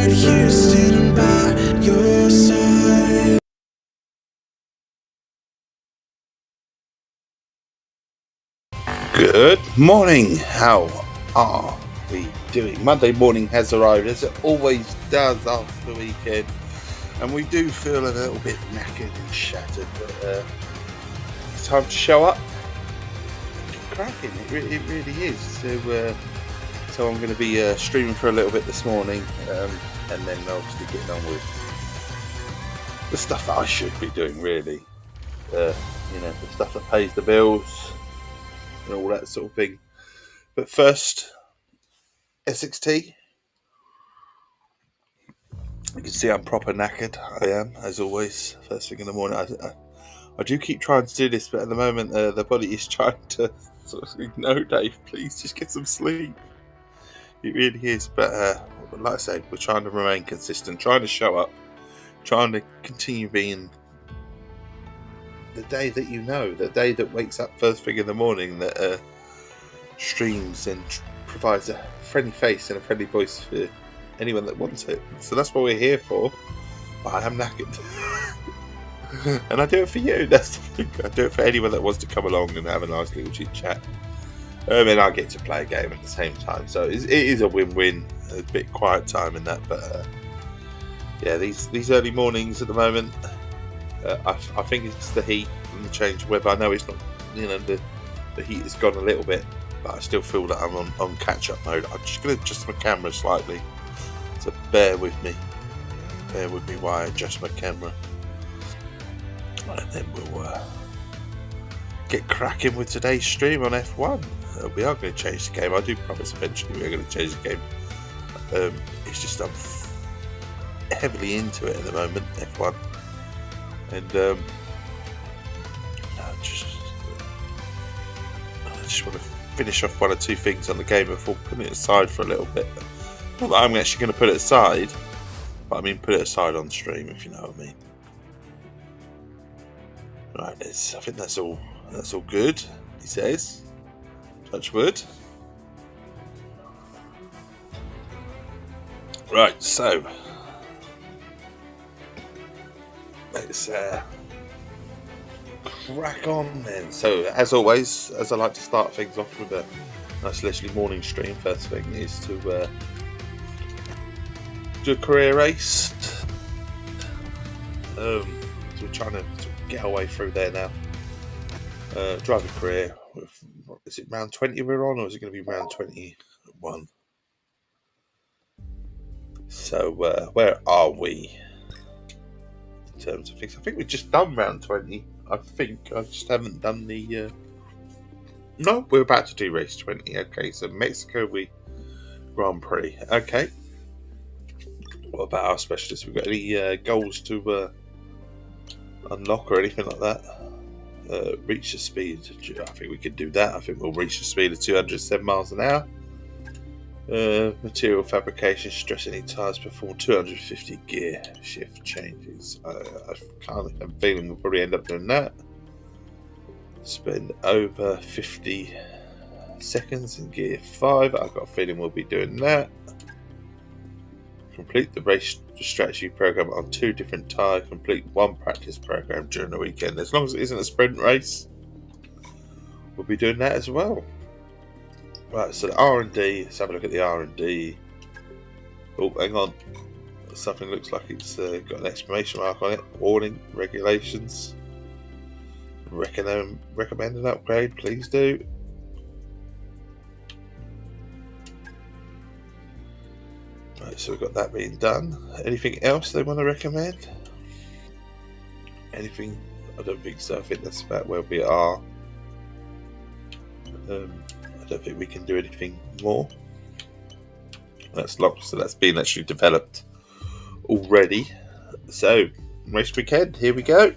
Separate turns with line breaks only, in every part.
right here standing by your side.
Good morning. How are we doing? Monday morning has arrived, as it always does after the weekend, and we do feel a little bit knackered and shattered. But it's time to show up and get cracking. It really is. So I'm going to be streaming for a little bit this morning, and then obviously getting on with the stuff that I should be doing. Really, the stuff that pays the bills and all that sort of thing. But first, Essex Tea. You can see I'm proper knackered. I am, as always, first thing in the morning. I do keep trying to do this, but at the moment the body is trying to sort of say, no, Dave, please just get some sleep. It really is. But like I said, we're trying to remain consistent, trying to show up, trying to continue being the day that the day that wakes up first thing in the morning, that streams and provides a friendly face and a friendly voice for anyone that wants it. So that's what we're here for. But I am knackered. And I do it for you. That's the thing. I do it for anyone that wants to come along and have a nice little chit chat. And I get to play a game at the same time, so it is a win-win. A bit quiet time in that, but yeah, these early mornings at the moment, I think it's the heat and the change of weather. I know it's not, the heat has gone a little bit, but I still feel that I'm on catch-up mode. I'm just going to adjust my camera slightly, so bear with me while I adjust my camera. And then we'll get cracking with today's stream on F1. We are going to change the game. I do promise eventually we're going to change the game. It's just I'm heavily into it at the moment, F1. And I just want to finish off one or two things on the game before putting it aside for a little bit. Not that I'm actually going to put it aside, but I mean put it aside on stream, if you know what I mean. Right, I think that's all good, he says. Touch wood. Right, so let's crack on then. So as always, as I like to start things off with a nice leisurely morning stream, first thing is to do a career race. So we're trying to get our way through there now. Driving career. Is it round 20 we're on, or is it going to be round 21? So where are we in terms of things? I think we've just done round 20. I just haven't done the... No, we're about to do race 20. Okay, so Mexico, Grand Prix. Okay. What about our specialists? We've got any goals to unlock or anything like that? Reach the speed. I think we could do that. I think we'll reach the speed of 207 miles an hour. Material fabrication, stress any tyres, perform 250 gear shift changes. I kind of have a feeling we'll probably end up doing that. Spend over 50 seconds in gear 5. I've got a feeling we'll be doing that. Complete the race strategy program on 2 different tyres. Complete 1 practice program during the weekend. As long as it isn't a sprint race, we'll be doing that as well. Right, so the R&D. Let's have a look at the R&D. Oh, hang on. Something looks like it's got an exclamation mark on it. Warning, regulations. Recommend an upgrade, please do. Right, so we've got that being done. Anything else they want to recommend? Anything? I don't think so. I think that's about where we are. I don't think we can do anything more. That's locked, so that's been actually developed already. So, race weekend, here we go.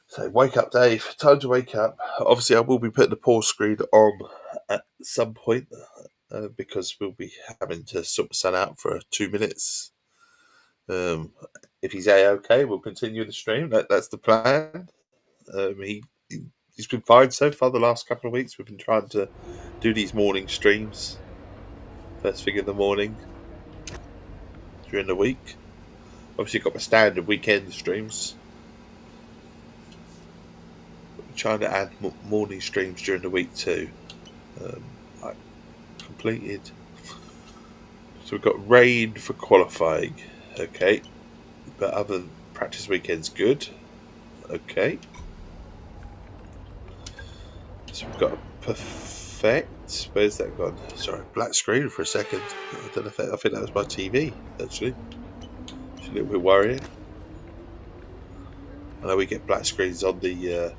So, wake up, Dave. Time to wake up. Obviously, I will be putting the pause screen on at some point because we'll be having to sort the sun out for 2 minutes. If he's A-OK, we'll continue the stream. That's the plan. He's been fine so far the last couple of weeks. We've been trying to do these morning streams. first thing in the morning during the week. Obviously, got my standard weekend streams. I'm trying to add morning streams during the week too. I completed. So we've got rain for qualifying. Okay. But other practice weekends, good. Okay. So we've got a perfect. Where's that gone? Sorry, black screen for a second. I don't know if I think that was my TV, actually. It's a little bit worrying. I know we get black screens on the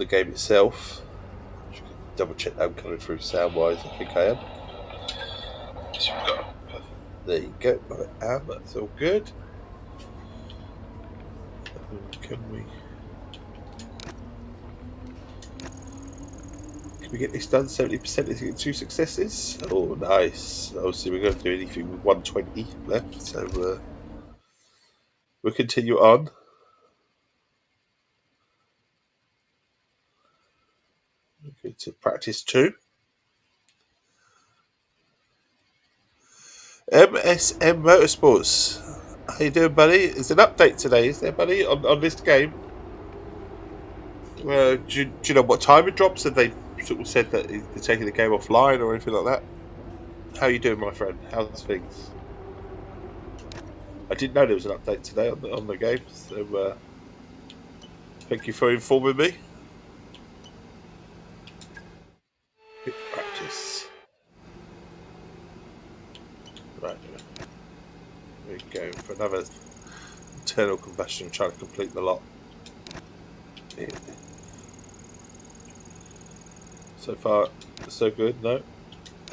game itself. Double check that I'm coming through sound wise. I think I am. So we've got. There you go. I am. That's all good. Can we get this done? 70% is getting 2 successes. Oh, nice. Obviously, we're going to do anything with 120 left, so we'll continue on. Go to practice 2. MSM Motorsports. How you doing, buddy? There's an update today, is there, buddy, on this game? Do you know what time it drops? Have they sort of said that they're taking the game offline or anything like that? How you doing, my friend? How's things? I didn't know there was an update today on the game, so thank you for informing me. Quick practice. Right, we're going for another internal combustion, trying to complete the lot. Yeah. So far, so good. No,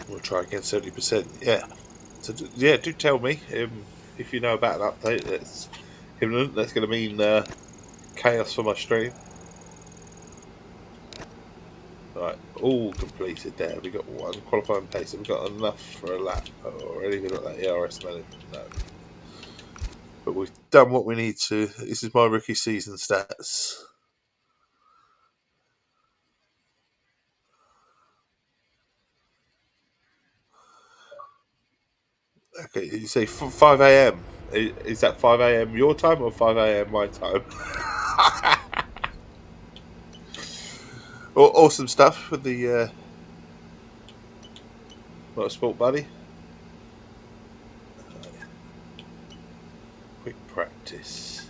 we'll try again. 70%. Yeah. So yeah, do tell me if you know about an update that's imminent. That's going to mean chaos for my stream. Right, all completed there. We got one qualifying pace. Have we got enough for a lap or anything like that? ERS management? No. But we've done what we need to. This is my rookie season stats. Okay, you say 5 a.m. Is that 5 a.m. your time or 5 a.m. my time? Awesome stuff with the Motorsport Buddy. Quick practice.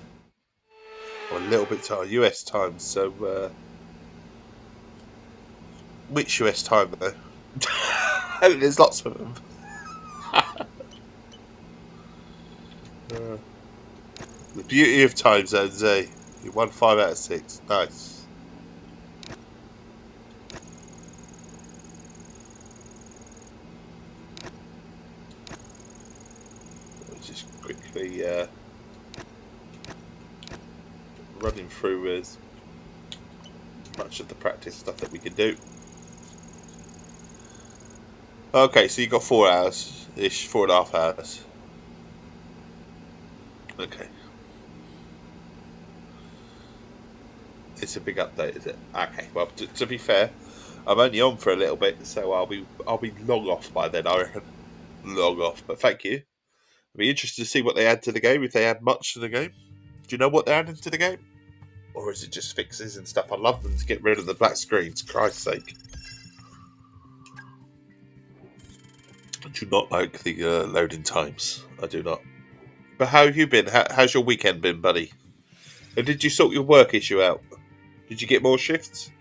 A little bit tired. US time, so which US time though? There's lots of them. The beauty of time zones, eh? You won 5 out of 6. Nice. Let's just quickly running through as much of the practice stuff that we can do. Okay, so you got 4 hours ish, 4.5 hours. Okay. It's a big update, is it? Okay. Well, to be fair, I'm only on for a little bit, so I'll be long off by then, I reckon. Long off. But thank you. I'll be interested to see what they add to the game, if they add much to the game. Do you know what they're adding to the game? Or is it just fixes and stuff? I love them to get rid of the black screens, Christ's sake. I do not like the loading times. I do not. But how have you been? How's your weekend been, buddy? And did you sort your work issue out? Did you get more shifts?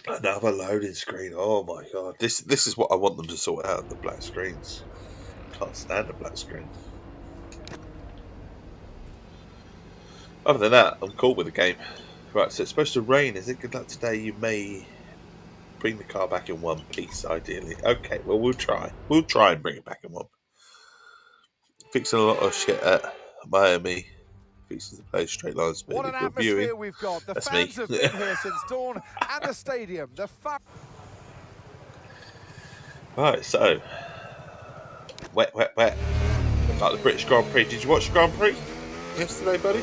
Another loading screen. Oh my god. This is what I want them to sort out, the black screens. Can't stand the black screen. Other than that, I'm cool with the game. Right, so it's supposed to rain. Is it? Good luck today. You may bring the car back in one piece, ideally. Okay, well, we'll try. We'll try and bring it back in one. Fixing a lot of shit at Miami. Fixing to play straight line speed.
What an atmosphere we've got. The
That's
fans
me.
have been here since dawn at the stadium.
Right, so wet. Like the British Grand Prix. Did you watch the Grand Prix yesterday, buddy?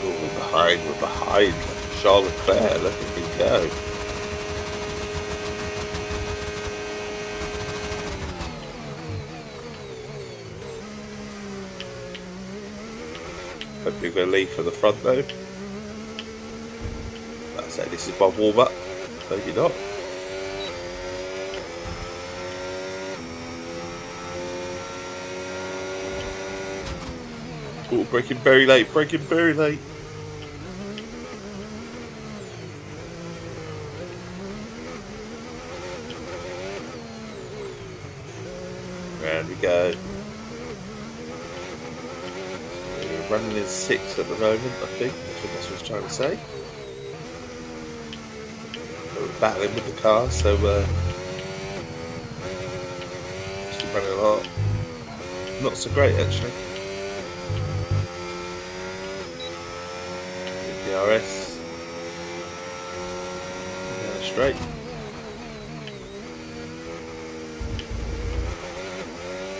Oh, we're behind. Charles Leclerc, look at him go. Hope you're going to leave for the front though. I say this is my warm up. No, you're not. Oh, braking very late, braking very late. Round we go. We're running in 6 at the moment, I think. That's what I was trying to say. We're battling with the car, so still running a lot. Not so great actually. DRS. Straight.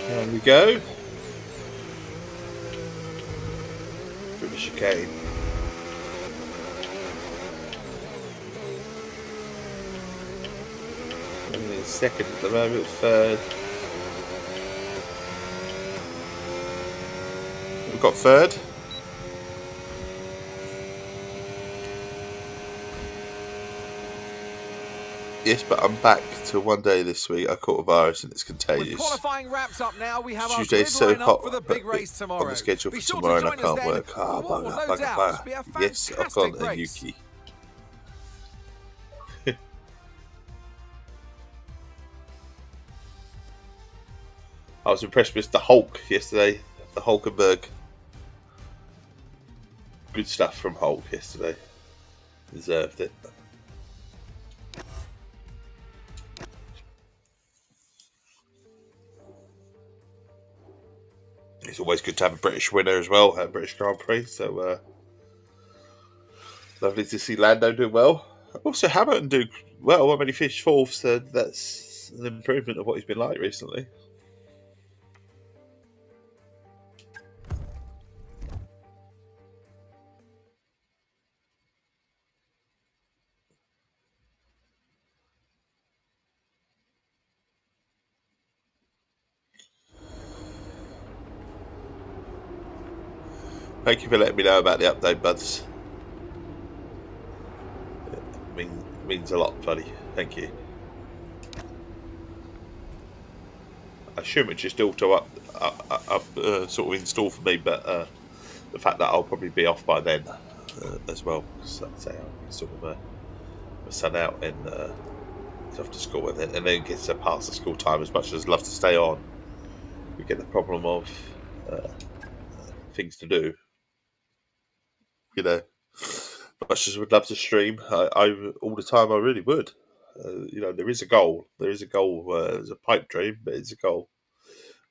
There we go. Through the chicane. Running in second at the moment, third. We've got third. Yes, but I'm back to one day this week. I caught a virus and it's contagious.
With qualifying wraps up now, we have
Tuesday's
our
so
grid
hot
for the big race tomorrow.
on the schedule
Be
for
sure
tomorrow and I
join us
can't
then
work.
for what will no doubt be a
Yes, I've gone
fantastic
a
race.
Yuki. I was impressed with the Hulk yesterday. The Hulkenberg. Good stuff from Hulk yesterday. Deserved it. It's always good to have a British winner as well at British Grand Prix. So lovely to see Lando do well. Also Hamilton do well. When he finished fourth, so that's an improvement of what he's been like recently. Thank you for letting me know about the update, buds. It means a lot, buddy. Thank you. I assume it's just auto sort of install for me, but the fact that I'll probably be off by then as well, because like I say, I'll sort of my son out and he's off to school with it, and then gets past the school time. As much as I'd love to stay on, we get the problem of things to do. You know, much as we'd love to stream, I all the time I really would. You know, there is a goal. There's a pipe dream, but it's a goal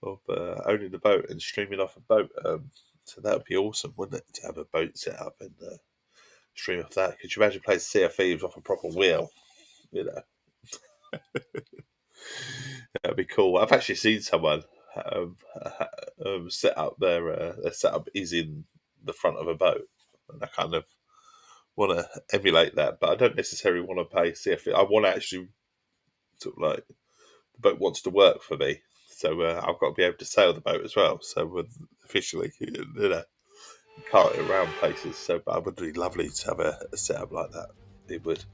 of owning a boat and streaming off a boat. So that would be awesome, wouldn't it, to have a boat set up and stream off that? Could you imagine playing Sea of Thieves off a proper wheel? You know, that'd be cool. I've actually seen someone set up their setup is in the front of a boat, and I kind of want to emulate that, but I don't necessarily want to pay CF. I want to actually sort of like the boat wants to work for me, so I've got to be able to sail the boat as well. So officially, you know, cart it around places. So, but it would be lovely to have a setup like that. It would.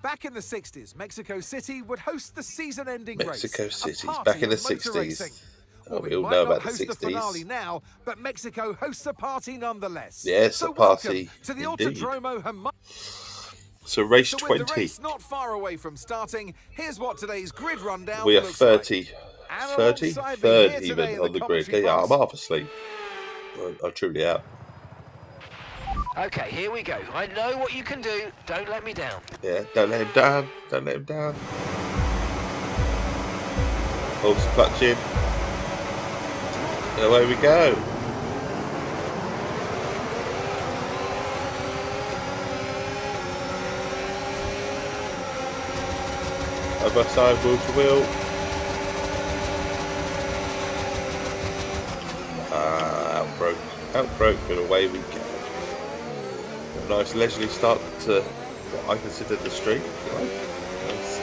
Back in the 60s, Mexico City would host the season-ending race.
Mexico City's
a
back in the
party of motor racing.
60s.
Well,
we
we
all
might
know
not
about the
host the
60s.
finale now, but Mexico hosts a party nonetheless.
Yes,
so
a party.
Welcome to the
Indeed.
Autodromo Hermano.
So race
So
20.
with the race not far away from starting, here's what today's grid rundown
We are
looks
30.
like. And
30?
alongside me
Third
here
even
today in
on the grid.
commentary
Yeah, I'm
box,
half asleep. I truly am.
Okay, here we go. I know what you can do. Don't let me down.
Yeah, don't let him down. Don't let him down. Hold some clutch in. And away we go. Side by side, wheel to wheel. Outbroke, and away we go. A nice leisurely start to what I consider the street, if you like. Nice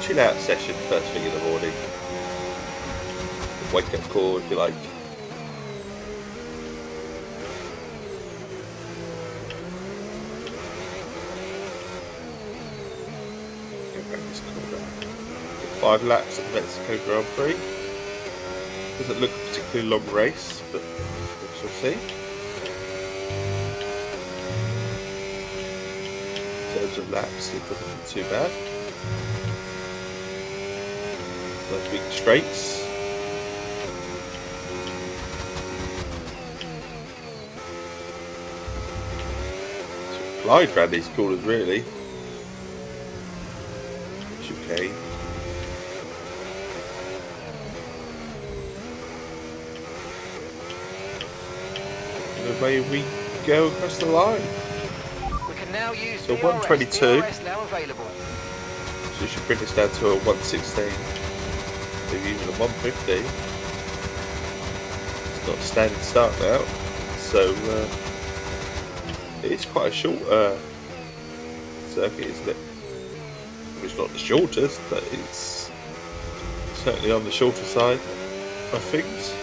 chill out session first thing in the morning. Wake up call, if you like. Get 5 laps of the Mexico Grand Prix. Doesn't look a particularly long race, but we shall see. In terms of laps, it doesn't look too bad. Those big straights. Glide round these corners, really. Chicane. And away we go across the line.
We can now use
So
DRS.
122.
DRS now available.
So you should bring this down to a 116. Maybe even a 150. It's not a standing start now. So it's quite a short circuit, isn't it? It's not the shortest, but it's certainly on the shorter side of things.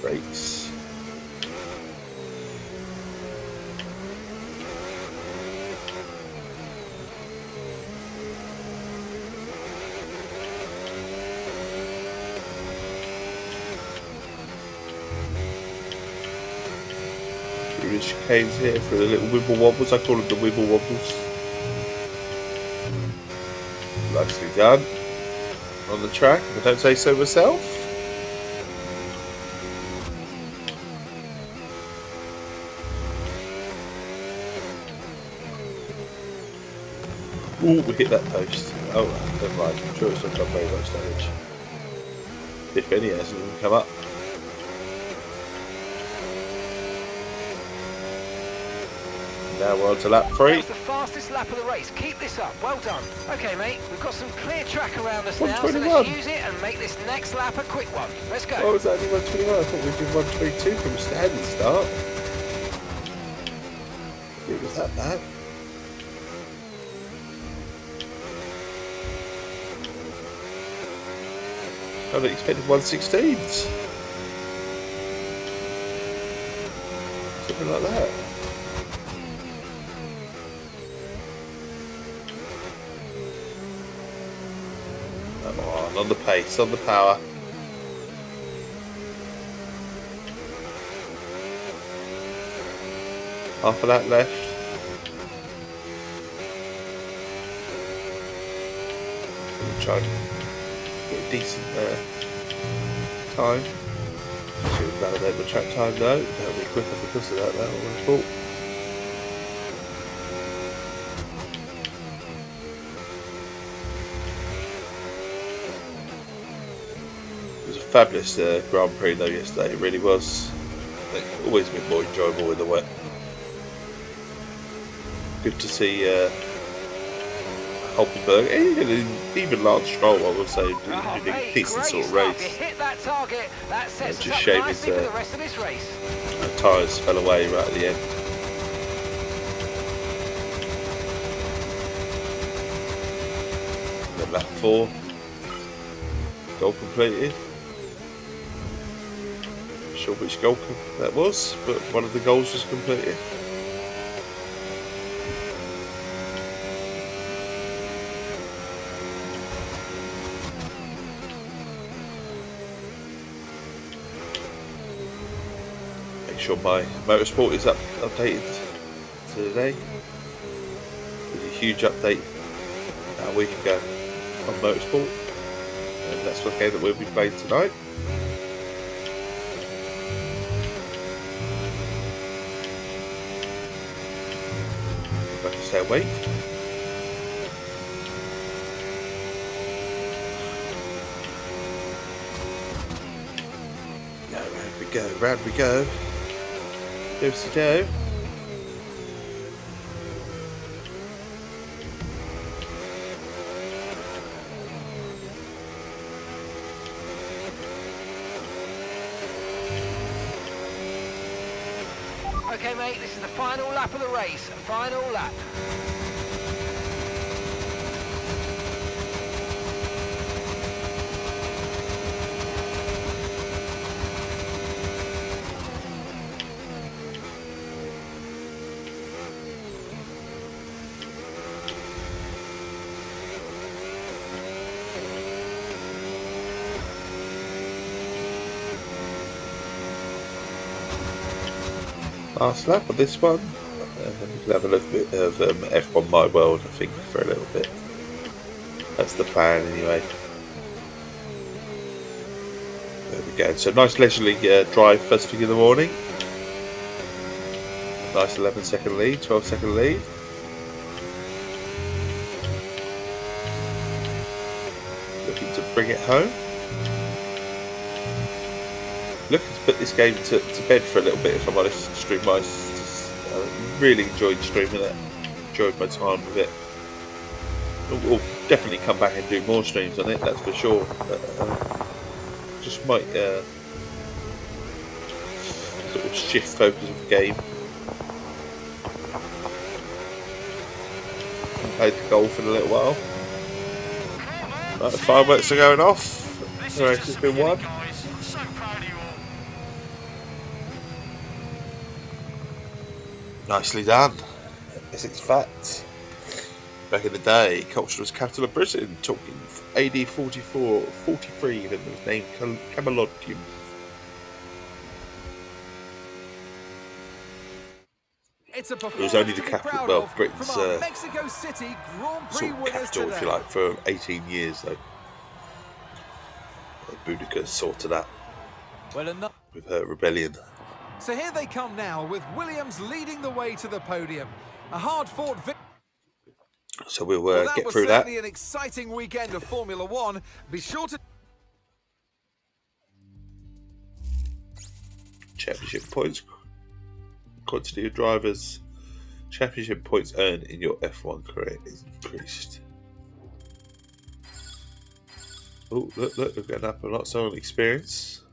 Brakes. Through the chicanes here for the little wibble wobbles. I call them the wibble wobbles. Nicely done on the track, if I don't say so myself. Ooh, we hit that post. Oh, never mind. I'm sure it's not done very much damage. If any, it hasn't even come up. Now we're on to lap 3.
That's the fastest lap of the race. Keep this up. Well done. Okay, mate. We've got some clear track around us now, so
121.
let's use it and make this next lap a quick one. Let's go.
Oh, was that only 121? I thought we did 122 from a standing start. It was that bad. I'd expected 116s. Something like that. Come on the pace, on the power. Half of that left. We'll try and get a decent time. Should validate the track time though. That'll be quicker because of that, that would have thought. It was a fabulous Grand Prix though yesterday, it really was. It's always been more enjoyable in the wet. Good to see Hulkenberg, even Lance Stroll, I would say, did a decent sort of race.
You hit that target. That sets us
Just
up
shame
nicely
his
for the rest of this race.
tyres fell away right at the end. Then lap 4, goal completed. Not sure which goal that was, but one of the goals was completed. Sure my motorsport is updated today. There's a huge update about a week ago on motorsport, and that's the game that we'll be playing tonight. Like I say, wait. we go, round we go. Dosey do.
Okay, mate, this is the final lap of the race. Final lap.
Last lap of this one. We can have a little bit of F1 My World, I think, for a little bit. That's the plan, anyway. There we go. So nice leisurely drive first thing in the morning. Nice 11-second lead, 12-second lead. Looking to bring it home. Looking to put this game to bed for a little bit, if I'm honest. Stream wise, I really enjoyed streaming it. Enjoyed my time with it. We'll definitely come back and do more streams on it, that's for sure. But, just might sort of shift focus of the game. Played the golf in a little while. Right, the fireworks are going off. The race has been won. Nicely done. Essex Facts. Back in the day, culture was capital of Britain, talking AD 43, when it was named Camelodium.
It's a
It was only the capital, well, Britain's
Mexico City Grand Prix
sort of
winners
capital,
today.
if you like, for 18 years, though. Boudica sorted that
Well,
with her rebellion.
so here they come now, with Williams leading the way to the podium. A hard-fought victory.
So we'll
That
get
was
through that.
certainly an exciting weekend of Formula One. Be sure to...
Championship points. Quantity of drivers. Championship points earned in your F1 career is increased. Oh, look, we're getting up a lot. So on experience.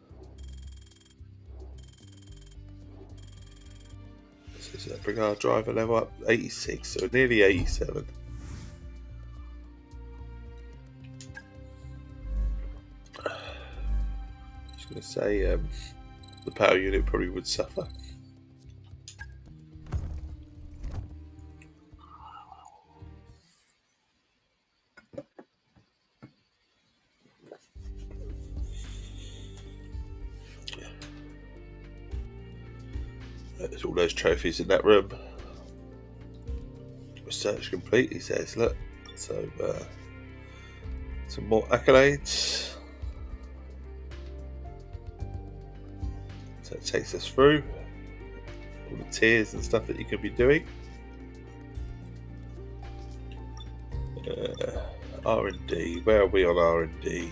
So bring our driver level up 86, so nearly 87. Just going to say the power unit probably would suffer. There's all those trophies in that room. Research complete, he says. Look, so some more accolades. So it takes us through all the tiers and stuff that you could be doing. R&D, where are we on R&D?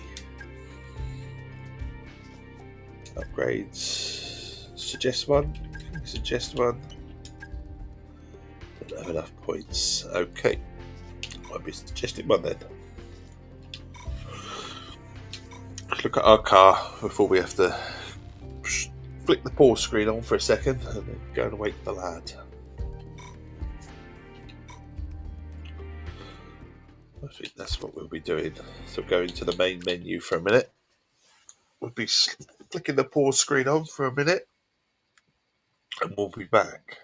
Upgrades. Suggest one. Suggest one. Don't have enough points. Okay. Might be suggesting one then. Let's look at our car before we have to flick the pause screen on for a second and then go and wake the lad. I think that's what we'll be doing. So go into the main menu for a minute. We'll be flicking the pause screen on for a minute and we'll be back.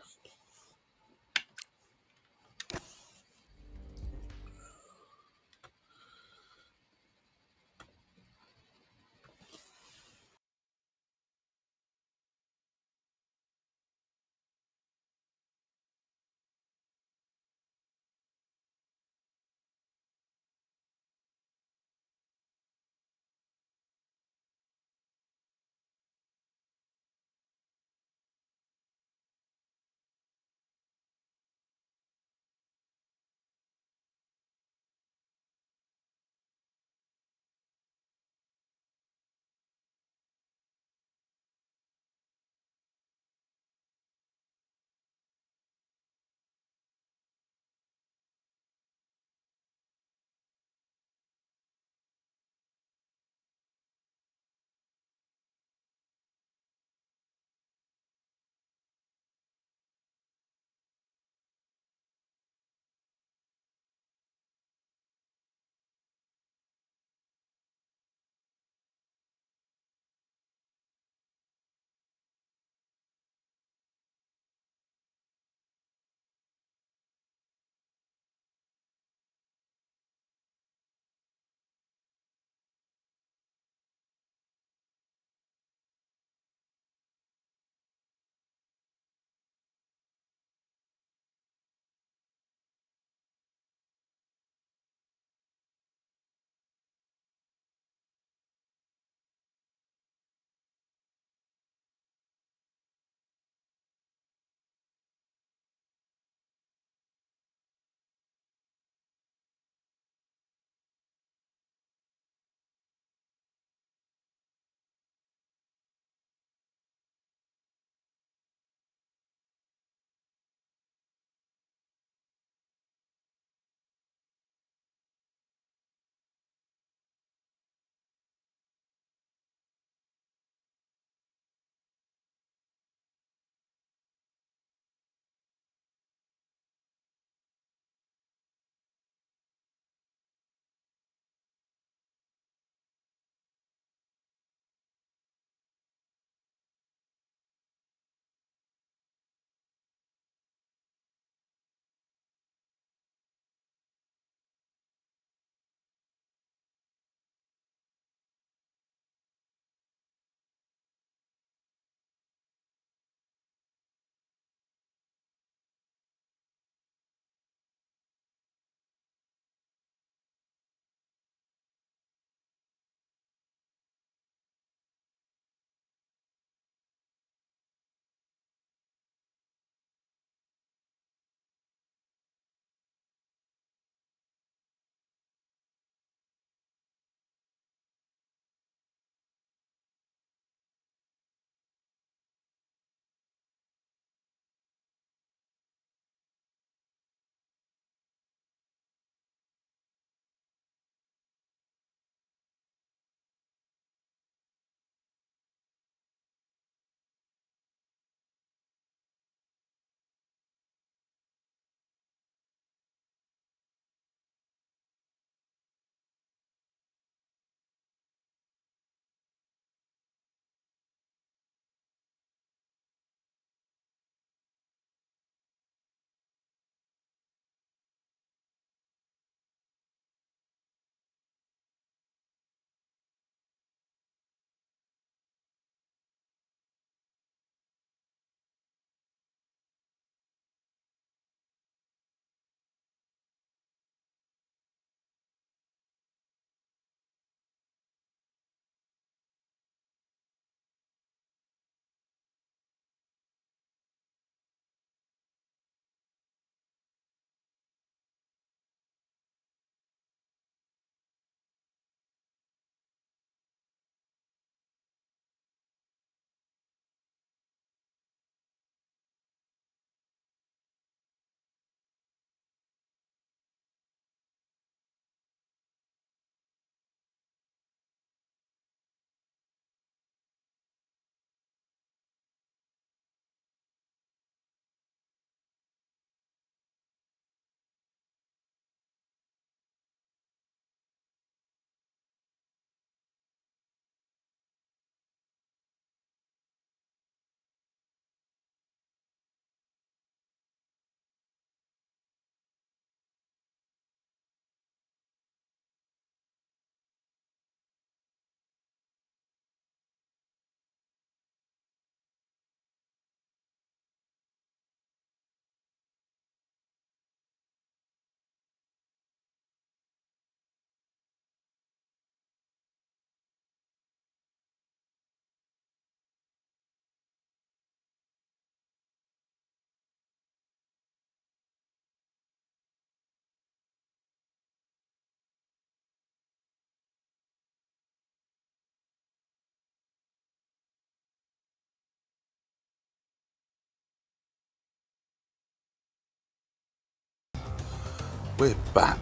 we're back.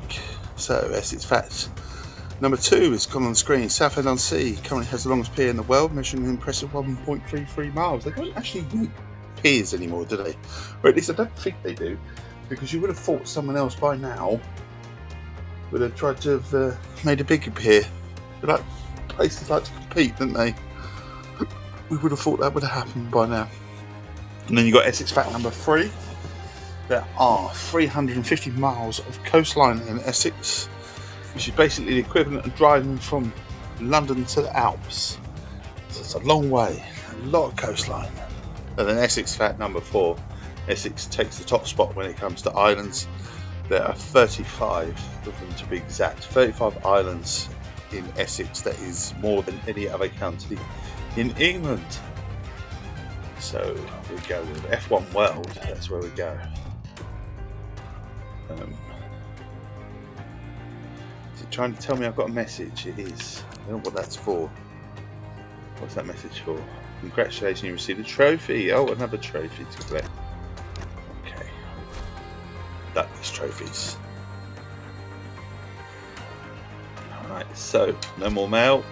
So, Essex Facts. Number 2 is gone on screen. Southend-on-Sea currently has the longest pier in the world, measuring an impressive 1.33 miles. They don't actually make piers anymore, do they? Or at least I don't think they do, because you would have thought someone else by now would have tried to have made a bigger pier. Like places like to compete, don't they? We would have thought that would have happened by now. And then you got Essex Fact number 3. There are 350 miles of coastline in Essex, which is basically the equivalent of driving from London to the Alps. So it's a long way, a lot of coastline. And then Essex Fact number 4. Essex takes the top spot when it comes to islands. There are 35 of them to be exact. 35 islands in Essex. That is more than any other county in England. So we go with F1 World. That's where we go. Is it trying to tell me I've got a message? It is. I don't know what that's for. What's that message for? Congratulations, you received a trophy. Oh, another trophy to collect. Okay. That is trophies. Alright, so no more mail.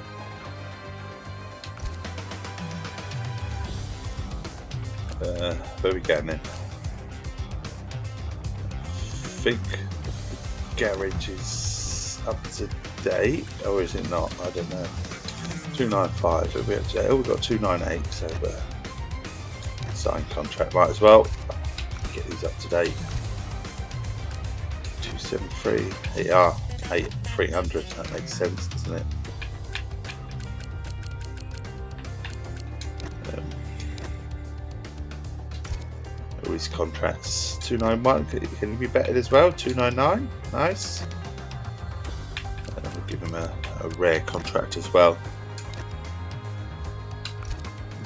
Where we going then? I think the garage is up to date, or is it not? I don't know. 295, it'll be up to date. Oh, we've got 298, so signed contract, might as well get these up to date. 273, yeah, 300, that makes sense, doesn't it? His contracts 291, can he be bettered as well? 299, nice. And we'll give him a rare contract as well.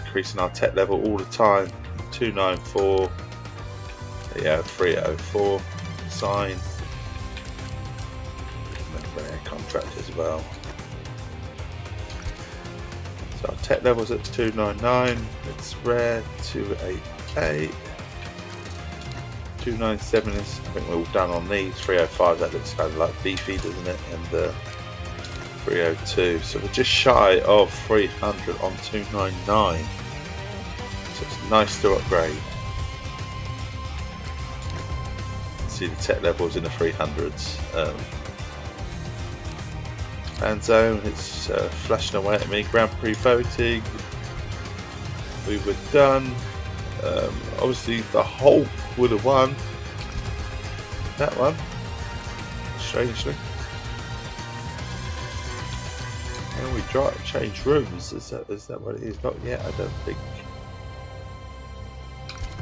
Increasing our tech level all the time. 294, yeah, 304, sign. A rare contract as well. So our tech level's at 299, it's rare, 288. 297 is, I think we're all done on these. 305, that looks kind of like beefy, doesn't it? And 302, so we're just shy of 300 on 299. So it's nice to upgrade. See the tech levels in the 300s. Fan zone, it's flashing away at me. Grand Prix voting, we were done. Obviously the Hulk would have won that one, strangely. And we change rooms. Is that what it is? Not yet, I don't think.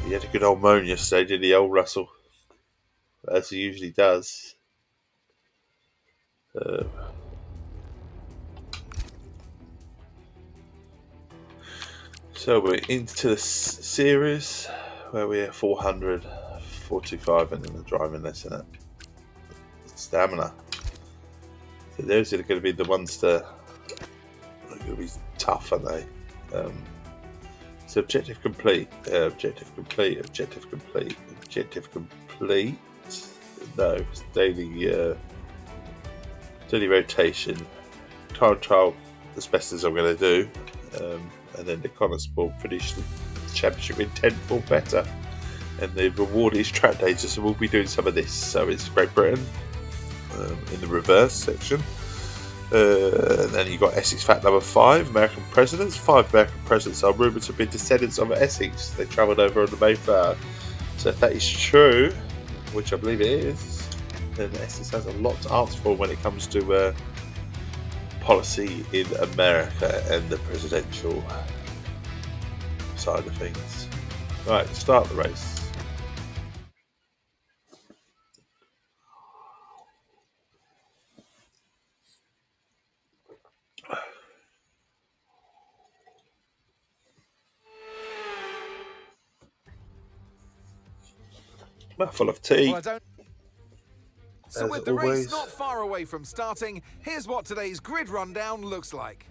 He had a good old moan yesterday, did he, old Russell? As he usually does. So we're into the series where we're 400, 425, and then the driving lesson at stamina. So those are going to be the ones that are going to be tough, aren't they? So objective complete, objective complete, objective complete, objective complete. No, it's daily rotation. Time trial as best as I'm going to do. And then the Constable finished the championship in 10th or better. And the reward is track data, so we'll be doing some of this. So it's Great Britain in the reverse section. And then you got Essex Fact number 5, American presidents. 5 American presidents are rumoured to be descendants of Essex. They travelled over on the Mayflower. So if that is true, which I believe it is, then Essex has a lot to answer for when it comes to policy in America and the presidential side of things. Right, start the race. Mouthful of tea.
Well, so with the race not far away from starting, here's what today's grid rundown looks like.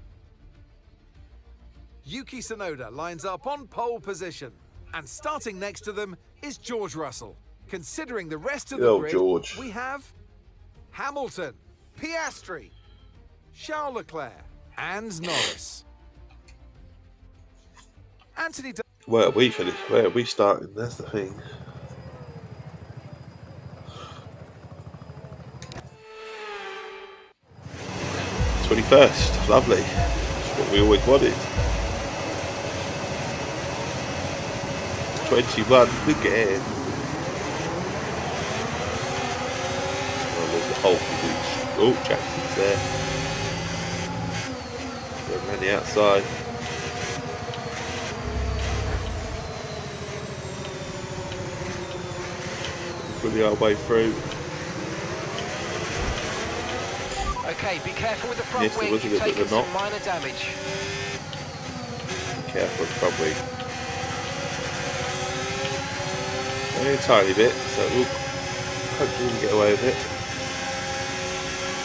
Yuki Tsunoda lines up on pole position, and starting next to them is George Russell. Considering the rest of the grid, we have Hamilton, Piastri, Charles Leclerc, and Norris. Anthony.
Where are we finished? Where are we starting? That's the thing. 21st. Lovely. That's what we always wanted. 21 again. Oh, there's the Hulk. Oh, Jackson's there. There are many outside. Really our way through.
Okay, be careful with the front
Yes, there
wing.
was a
You've
little bit
taken
of a knock.
some minor damage.
Be careful with the front wing. Only a tiny bit, so we'll hopefully we'll get away with it.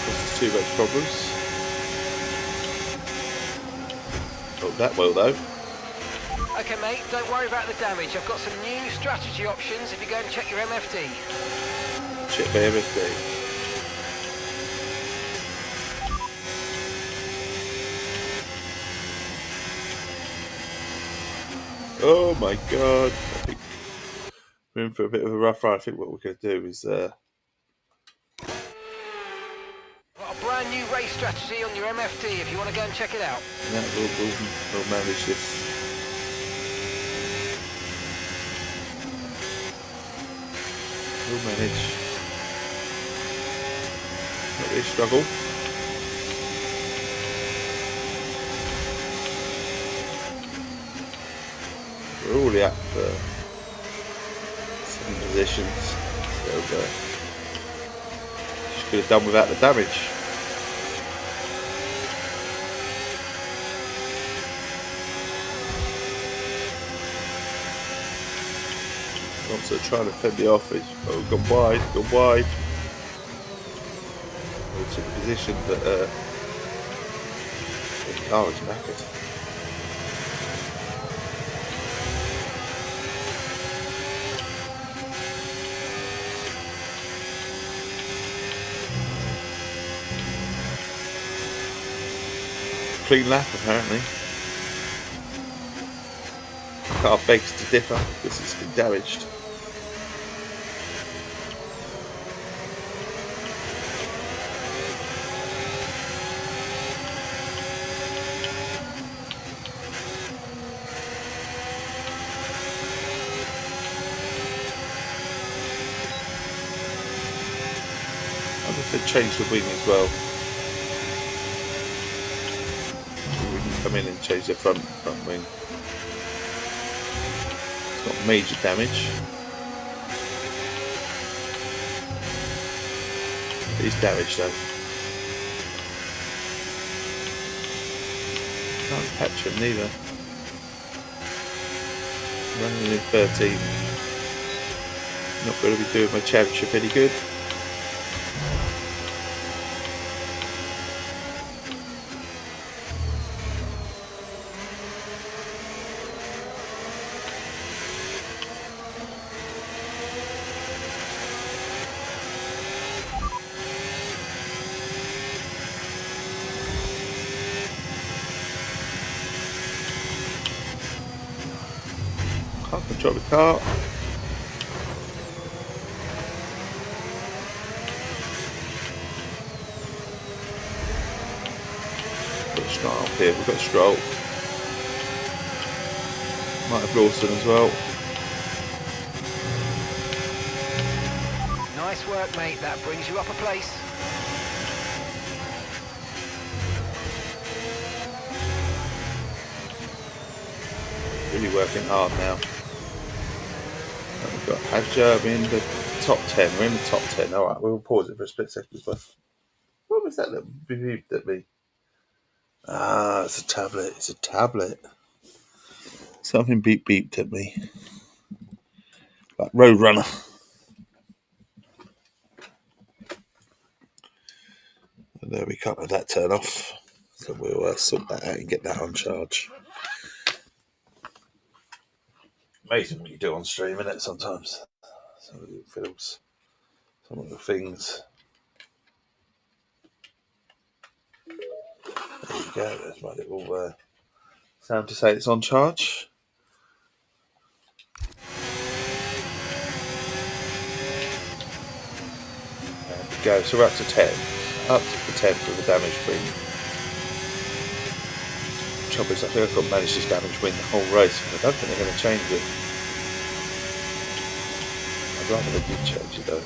This is too much problems. Not that well though.
Okay, mate, don't worry about the damage. I've got some new strategy options if you go and check your MFD.
Check my MFD. Oh my god. I think we're in for a bit of a rough ride. I think what we're going to do is
Got a brand new race strategy on your MFD if you want to go and check it out.
yeah, we'll manage this. We'll manage. Not really a struggle. We're already up for 7 positions, so just could have done without the damage. Also trying to fend me off. Gone wide. We took a position, but the car is knackered. Clean lap apparently. Car begs to differ because it's been damaged. I wonder if they changed the wing as well. We can come in and change the front wing. It's not major damage. It's damaged though. Can't catch him neither. Running in 13. Not going to be doing my championship any good. Can't control the car. Got a Stroll up here. We've got a Stroll. Might have Lawson as well.
Nice work, mate. That brings you up a place.
Really working hard now. And we've got Hadjar in the top 10. We're in the top 10. Alright, we'll pause it for a split second. What was that that beeped at me? Ah, it's a tablet. It's a tablet. Something beeped at me. Like Roadrunner. And there we can't let that turn off. So we'll sort that out and get that on charge. Amazing what you do on stream, isn't it, sometimes? Some of the films, some of the things. There we go. There's my little sound to say it's on charge. There we go. So we're up to 10. Up to the 10th with the damage win. Trouble is, I think I've got to manage this damage win the whole race, but I don't think they're going to change it. I'd rather they did change it though.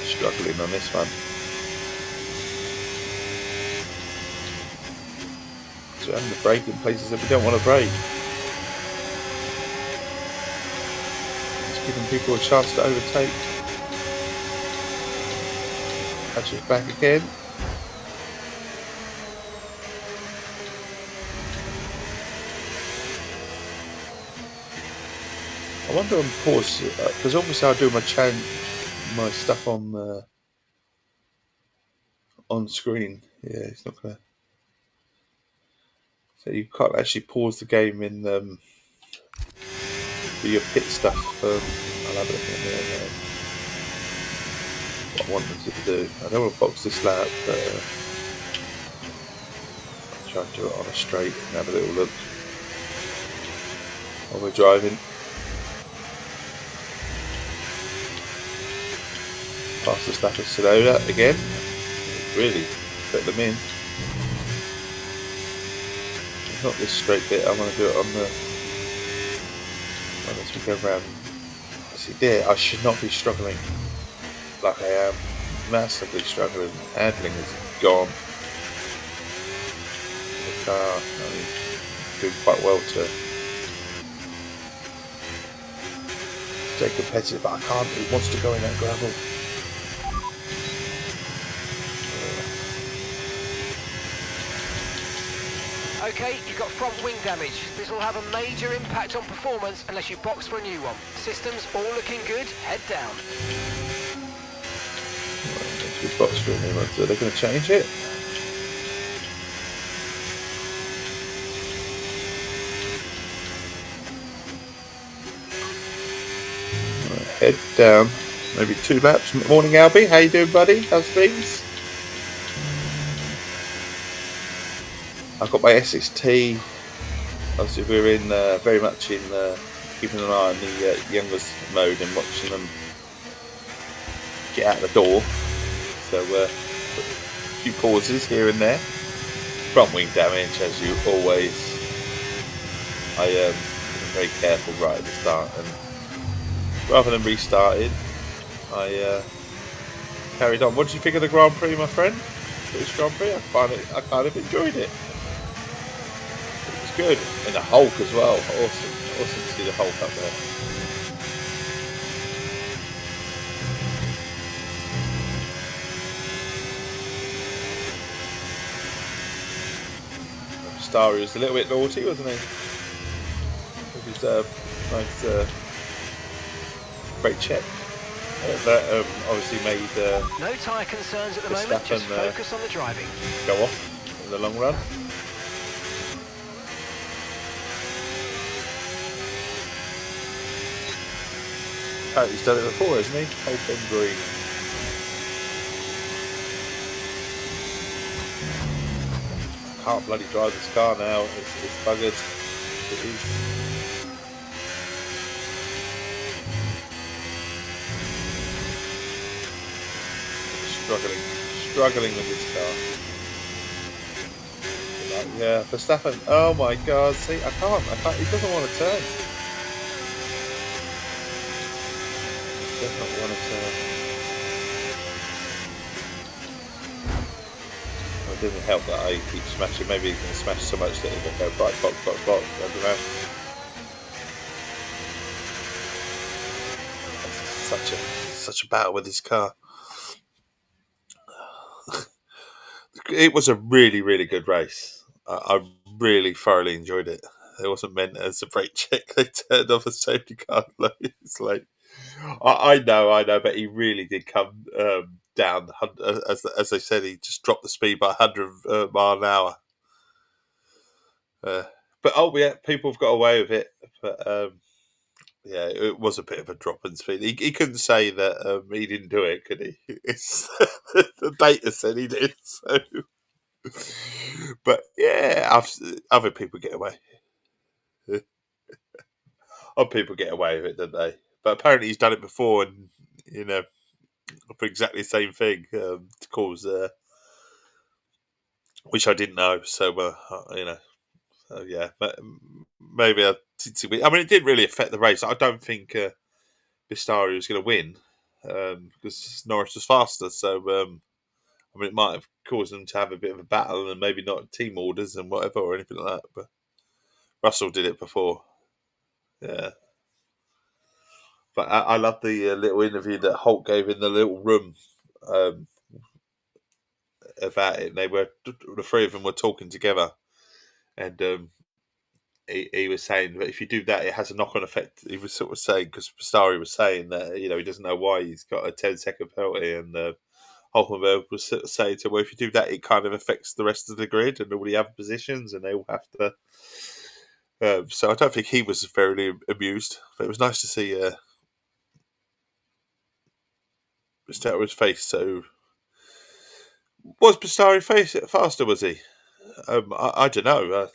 Struggling on this one. So we're having to brake in places that we don't want to brake. It's giving people a chance to overtake. Catch us back again. I wonder on pause, because obviously I do my stuff on screen. Yeah, it's not gonna. So you can't actually pause the game in for your pit stuff. I'll have a look at it. What I wanted to do. I don't want to box this lap, but I'll try and do it on a straight and have a little look while we're driving. Fastest lap of Sonoda again. Really put them in. Not this straight bit, I want to do it on the as we go around. See there, I should not be struggling like I am. Massively struggling. Handling is gone. The car, I mean, doing quite well to stay competitive, but I can't. It wants to go in that gravel.
Okay, you've got front wing damage. This will have a major impact on performance unless you box for a new one. Systems all looking good. Head down.
We box for a new one. So they're going to change it. Right, head down. Maybe 2 laps. Morning, Albie. How you doing, buddy? How's things? I've got my Essex Tea. Obviously, we're in very much in keeping an eye on the youngest mode and watching them get out the door. So a few pauses here and there. Front wing damage, as you always. I am very careful right at the start, and rather than restarting, I carried on. What did you think of the Grand Prix, my friend? British Grand Prix? I kind of enjoyed it. Good, and the Hulk as well. Awesome to see the Hulk up there. Starry was a little bit naughty, wasn't he? With his nice great check. That obviously made
no tyre concerns at the moment. Just focus on the driving.
Go off in the long run. Oh, he's done it before, hasn't he? Open green. Can't bloody drive this car now. It's buggered. It is. Struggling with this car. Yeah, Verstappen. Oh my God! See, I can't. He doesn't want to turn. Does not want to turn. It doesn't help that I keep smashing. Maybe he's going to smash so much that it will go box. I don't know. Such a battle with this car. It was a really, really good race. I really thoroughly enjoyed it. It wasn't meant as a brake check. They turned off a safety car. It's like, I know, but he really did come down. As they said, he just dropped the speed by 100 mile an hour. But yeah, people have got away with it. But yeah, it was a bit of a drop in speed. He couldn't say that he didn't do it, could he? It's the data said he did. So, but yeah, other people get away. Other people get away with it, don't they? But apparently he's done it before, and you know, for exactly the same thing to cause, which I didn't know. So, you know, so yeah, but maybe I did see. I mean, it didn't really affect the race. I don't think Bistari was going to win because Norris was faster. So, I mean, it might have caused them to have a bit of a battle and maybe not team orders and whatever or anything like that. But Russell did it before. Yeah. But I love the little interview that Holt gave in the little room um, about it. The three of them were talking together, and he was saying that if you do that, it has a knock-on effect. He was sort of saying because Pastari was saying that he doesn't know why he's got a 10-second penalty, and Hulkenberg was sort of saying to him, well, if you do that, it kind of affects the rest of the grid and all the other positions, and they all have to. So I don't think he was very amused, but it was nice to see Pastari's face. So was Pastari faster? Was he? I don't know.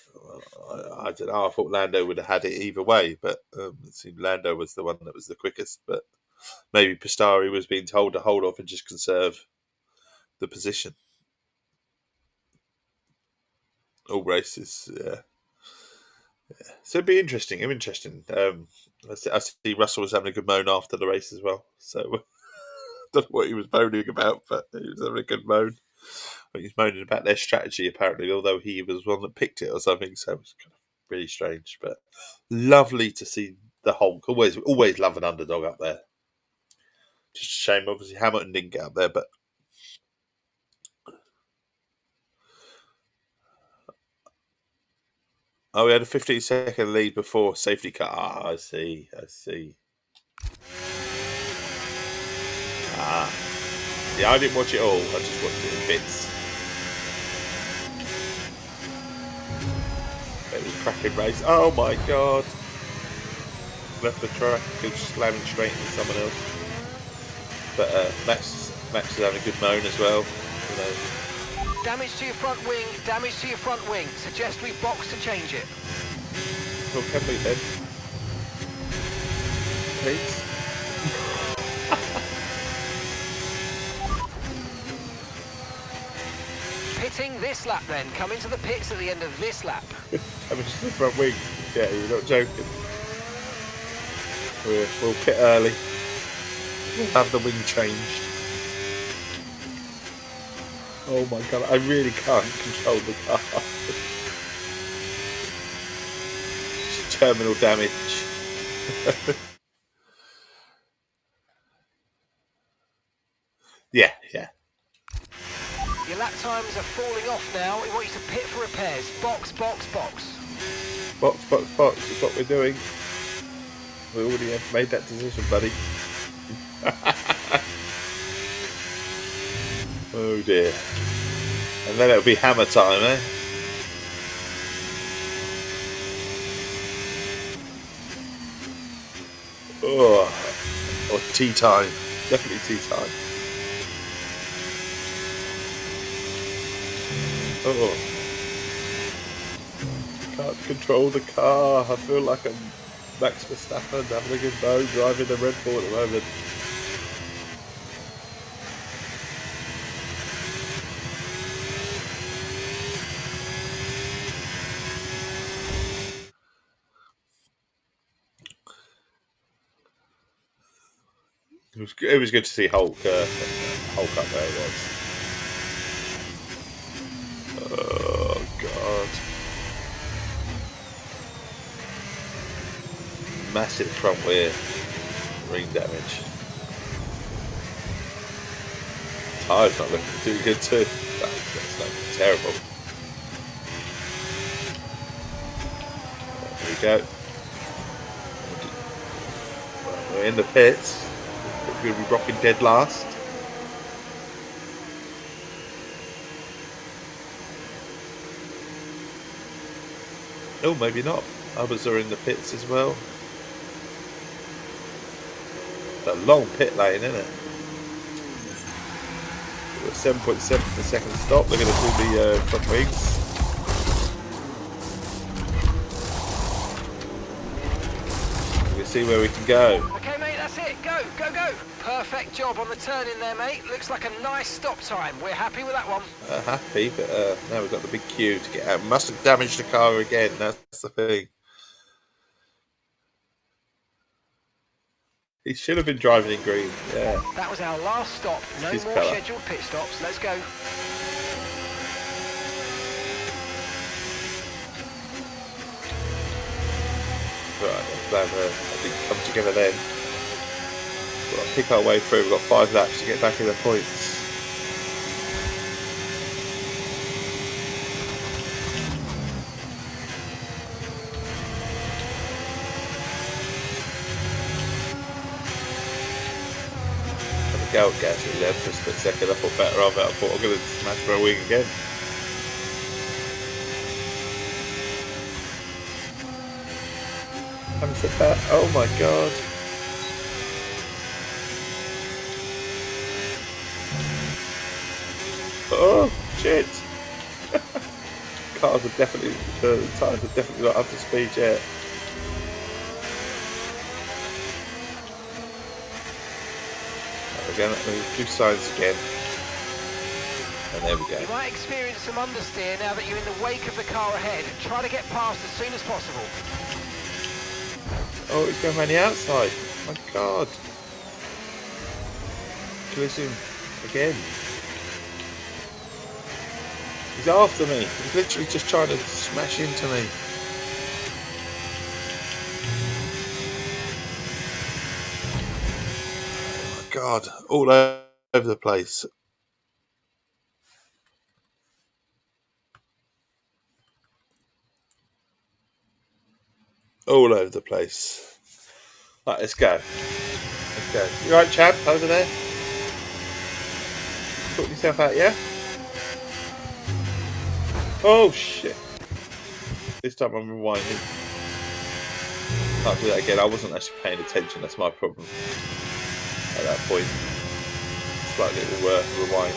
I don't know. I thought Lando would have had it either way, but it seemed Lando was the one that was the quickest. But maybe Pastari was being told to hold off and just conserve the position. All races, yeah. So it'd be interesting. I see Russell was having a good moan after the race as well. So I don't know what he was moaning about, but he was having a good moan. He was moaning about their strategy, apparently, although he was one that picked it or something. So it was kind of really strange, but lovely to see the Hulk. Always love an underdog up there. Just a shame, obviously, Hamilton didn't get up there, but we had a 15-second lead before safety car. I see. Yeah, I didn't watch it all. I just watched it in bits. It was a cracking race. Oh my god! Left the track, goes slamming straight into someone else. But Max is having a good moan as well.
Damage to your front wing. Damage to your front wing. Suggest we box to change it.
Well, can we then? Please.
Pitting this lap then. Come into the pits at the end of this lap.
Damage to the front wing. Yeah, you're not joking. We'll pit early. We'll have the wing changed. Oh my god, I really can't control the car. Terminal damage. Yeah.
Your lap times are falling off now. We want you to pit for repairs. Box.
Box is what we're doing. We already have made that decision, buddy. Oh dear. And then it'll be hammer time, eh? Oh, or tea time. Definitely tea time. Oh, can't control the car. I feel like I'm Max Verstappen having a good go driving the Red Bull at the moment. It was good to see Hulk up there. It was. Oh god! Massive front wheel ring damage. Tyre's not looking too good too. That's looking terrible. There we go. We're in the pits. We're going to be rocking dead last. Oh, maybe not. Others are in the pits as well. a long pit lane, isn't it? We've got 7.7 for the second stop. Look at us all the front wings. We'll see where we can go.
Okay, mate, that's it. Go, go, go. Perfect job on the turn in there, mate. Looks like a nice stop time. We're happy with that one.
Happy, but now we've got the big queue to get out. Must have damaged the car again. That's the thing. He should have been driving in green. Yeah.
That was our last stop. No
His
more
colour.
scheduled pit stops. Let's go.
Right, let's I think come together then. We've got to pick our way through. We've got 5 laps to get back in the points. The go at Gasly left for a split second. I thought better of it. I thought I'm going to smash my wing again. Having said that, oh my god. Oh shit! Cars are definitely, the tyres are definitely not up to speed yet. Again, let me do signs again. And there we go.
You might experience some understeer now that you're in the wake of the car ahead. Try to get past as soon as possible.
Oh, it's going around the outside. My god. Collision again. He's after me. He's literally just trying to smash into me. Oh my god. All over the place. All over the place. Right, let's go. Let's go. You right, chap, over there? Sort yourself out, yeah? Oh, shit. This time I'm rewinding. Can't do that again. I wasn't actually paying attention. That's my problem. At that point. Slight little rewind.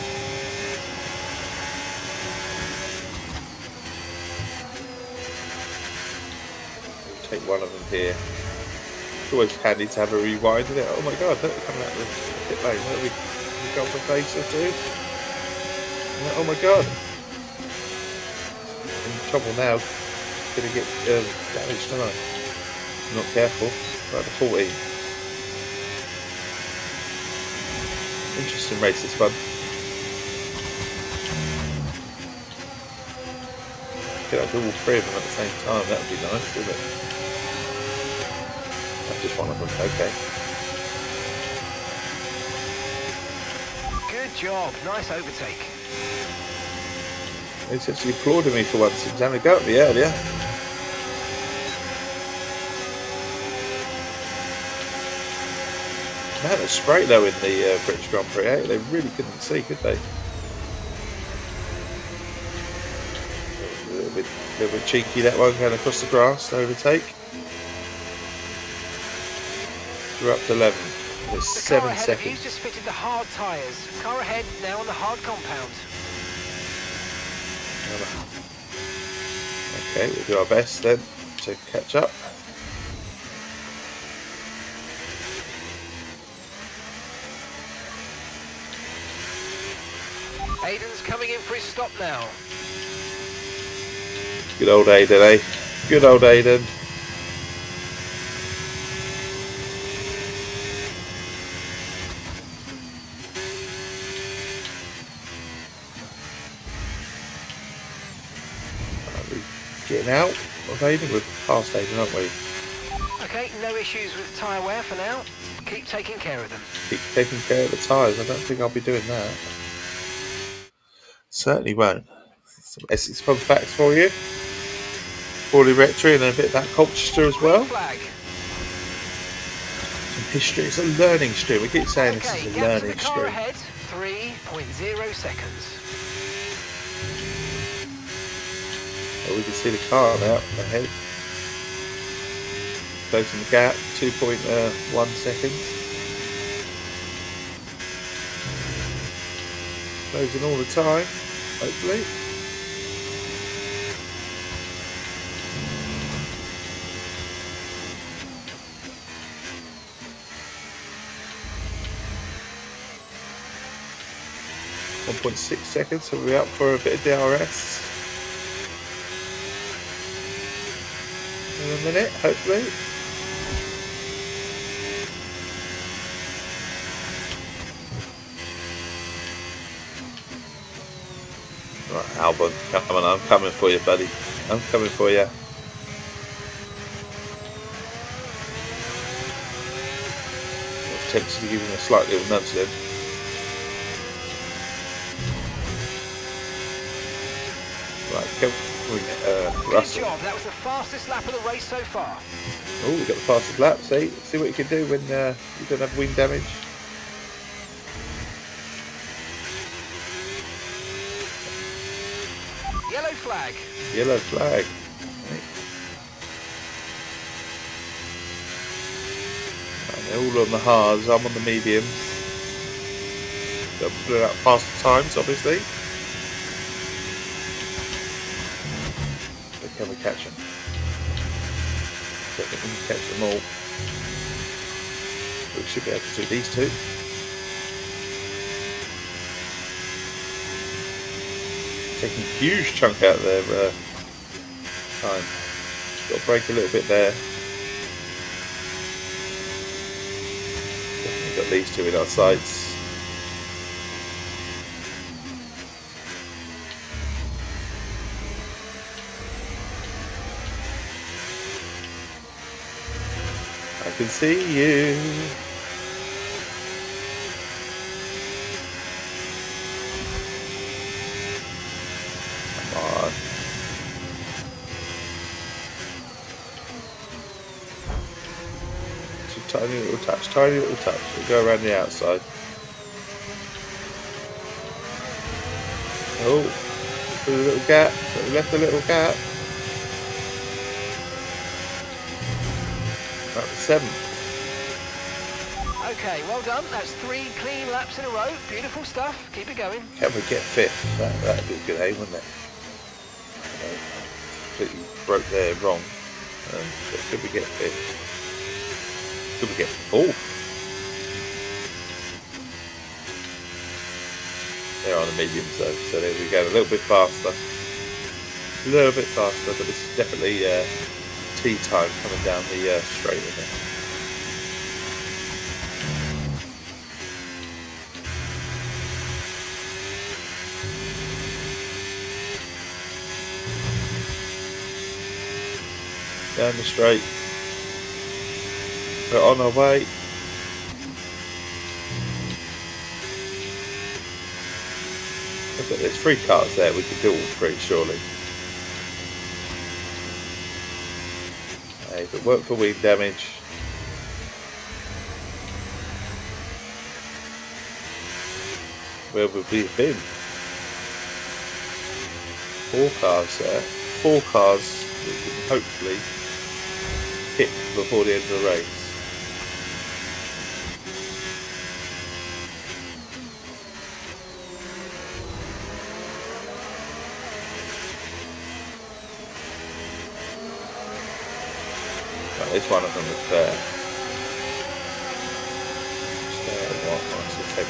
Take one of them here. It's always handy to have a rewind, isn't it? Oh my god, look, we're coming out of the pit lane. Where we go for a face or two. Oh my god. I'm in trouble now. Gonna get damaged tonight. Not careful. Right, the 14. Interesting race, this one. Could I do all 3 of them at the same time? That would be nice, wouldn't it? That's just one of them, okay.
Good job. Nice overtake.
He's actually applauding me for once. He was having a go at me earlier. Man, it's spray though in the British Grand Prix, eh? They really couldn't see, could they? A little bit cheeky, that one, going across the grass to overtake. We're up to 11. There's 7
ahead
seconds.
He's just fitted the hard tyres. Car ahead now on the hard compound.
Okay, we'll do our best then to catch up.
Aiden's coming in for his stop now.
Good old Aiden, eh? Good old Aiden. Getting out of Aiden, we're past Aiden, aren't we?
Okay, no issues with tyre wear for now. Keep taking care of them.
Keep taking care of the tyres. I don't think I'll be doing that. Certainly won't. Some Essex fun facts for you. Borley Rectory and a bit of that Colchester as well.
Flag.
Some history. It's a learning stream. We keep saying this is a
gap to
learning
the car
stream.
ahead. 3.0 seconds.
Well, we can see the car now ahead. Closing the gap, 2.1 seconds. Closing all the time, hopefully. .6 seconds, so we're up for a bit of DRS. In a minute, hopefully. Right, Albon, come on, I'm coming for you, buddy. I'm coming for you. I'm tempted to give him a slight little nudge then. Right, come on, Russell.
Good job, that was the fastest lap of the race so far.
Oh, we got the fastest lap. See what you can do when you don't have wind damage.
Yellow flag.
Yellow flag. Right, they're all on the hards. I'm on the mediums. Got to put out faster times, obviously. So can we catch them? I don't think we can catch them all. We should be able to do these two. Taking a huge chunk out of their time. Got to break a little bit there. Definitely got these two in our sights. I can see you. Come on. Just tiny little touch, tiny little touch. We'll go around the outside. Oh, put a little gap. So we left a little gap. That was 7th.
Okay, well done. That's 3 clean laps in a row. Beautiful stuff. Keep it going.
Can we get 5th? That'd be a good aim, wouldn't it? Completely broke there wrong. So could we get 5th? Could we get 4th? They're on the mediums though, so there we go. A little bit faster. A little bit faster, but this is definitely tea time coming down the straight in there. Down the straight. We're on our way. Look, there's 3 cars there. We can do all 3 surely. If it worked for wind damage. Where would we have been? 4 cars there. 4 cars we can hopefully hit before the end of the race. It's one of them that's there.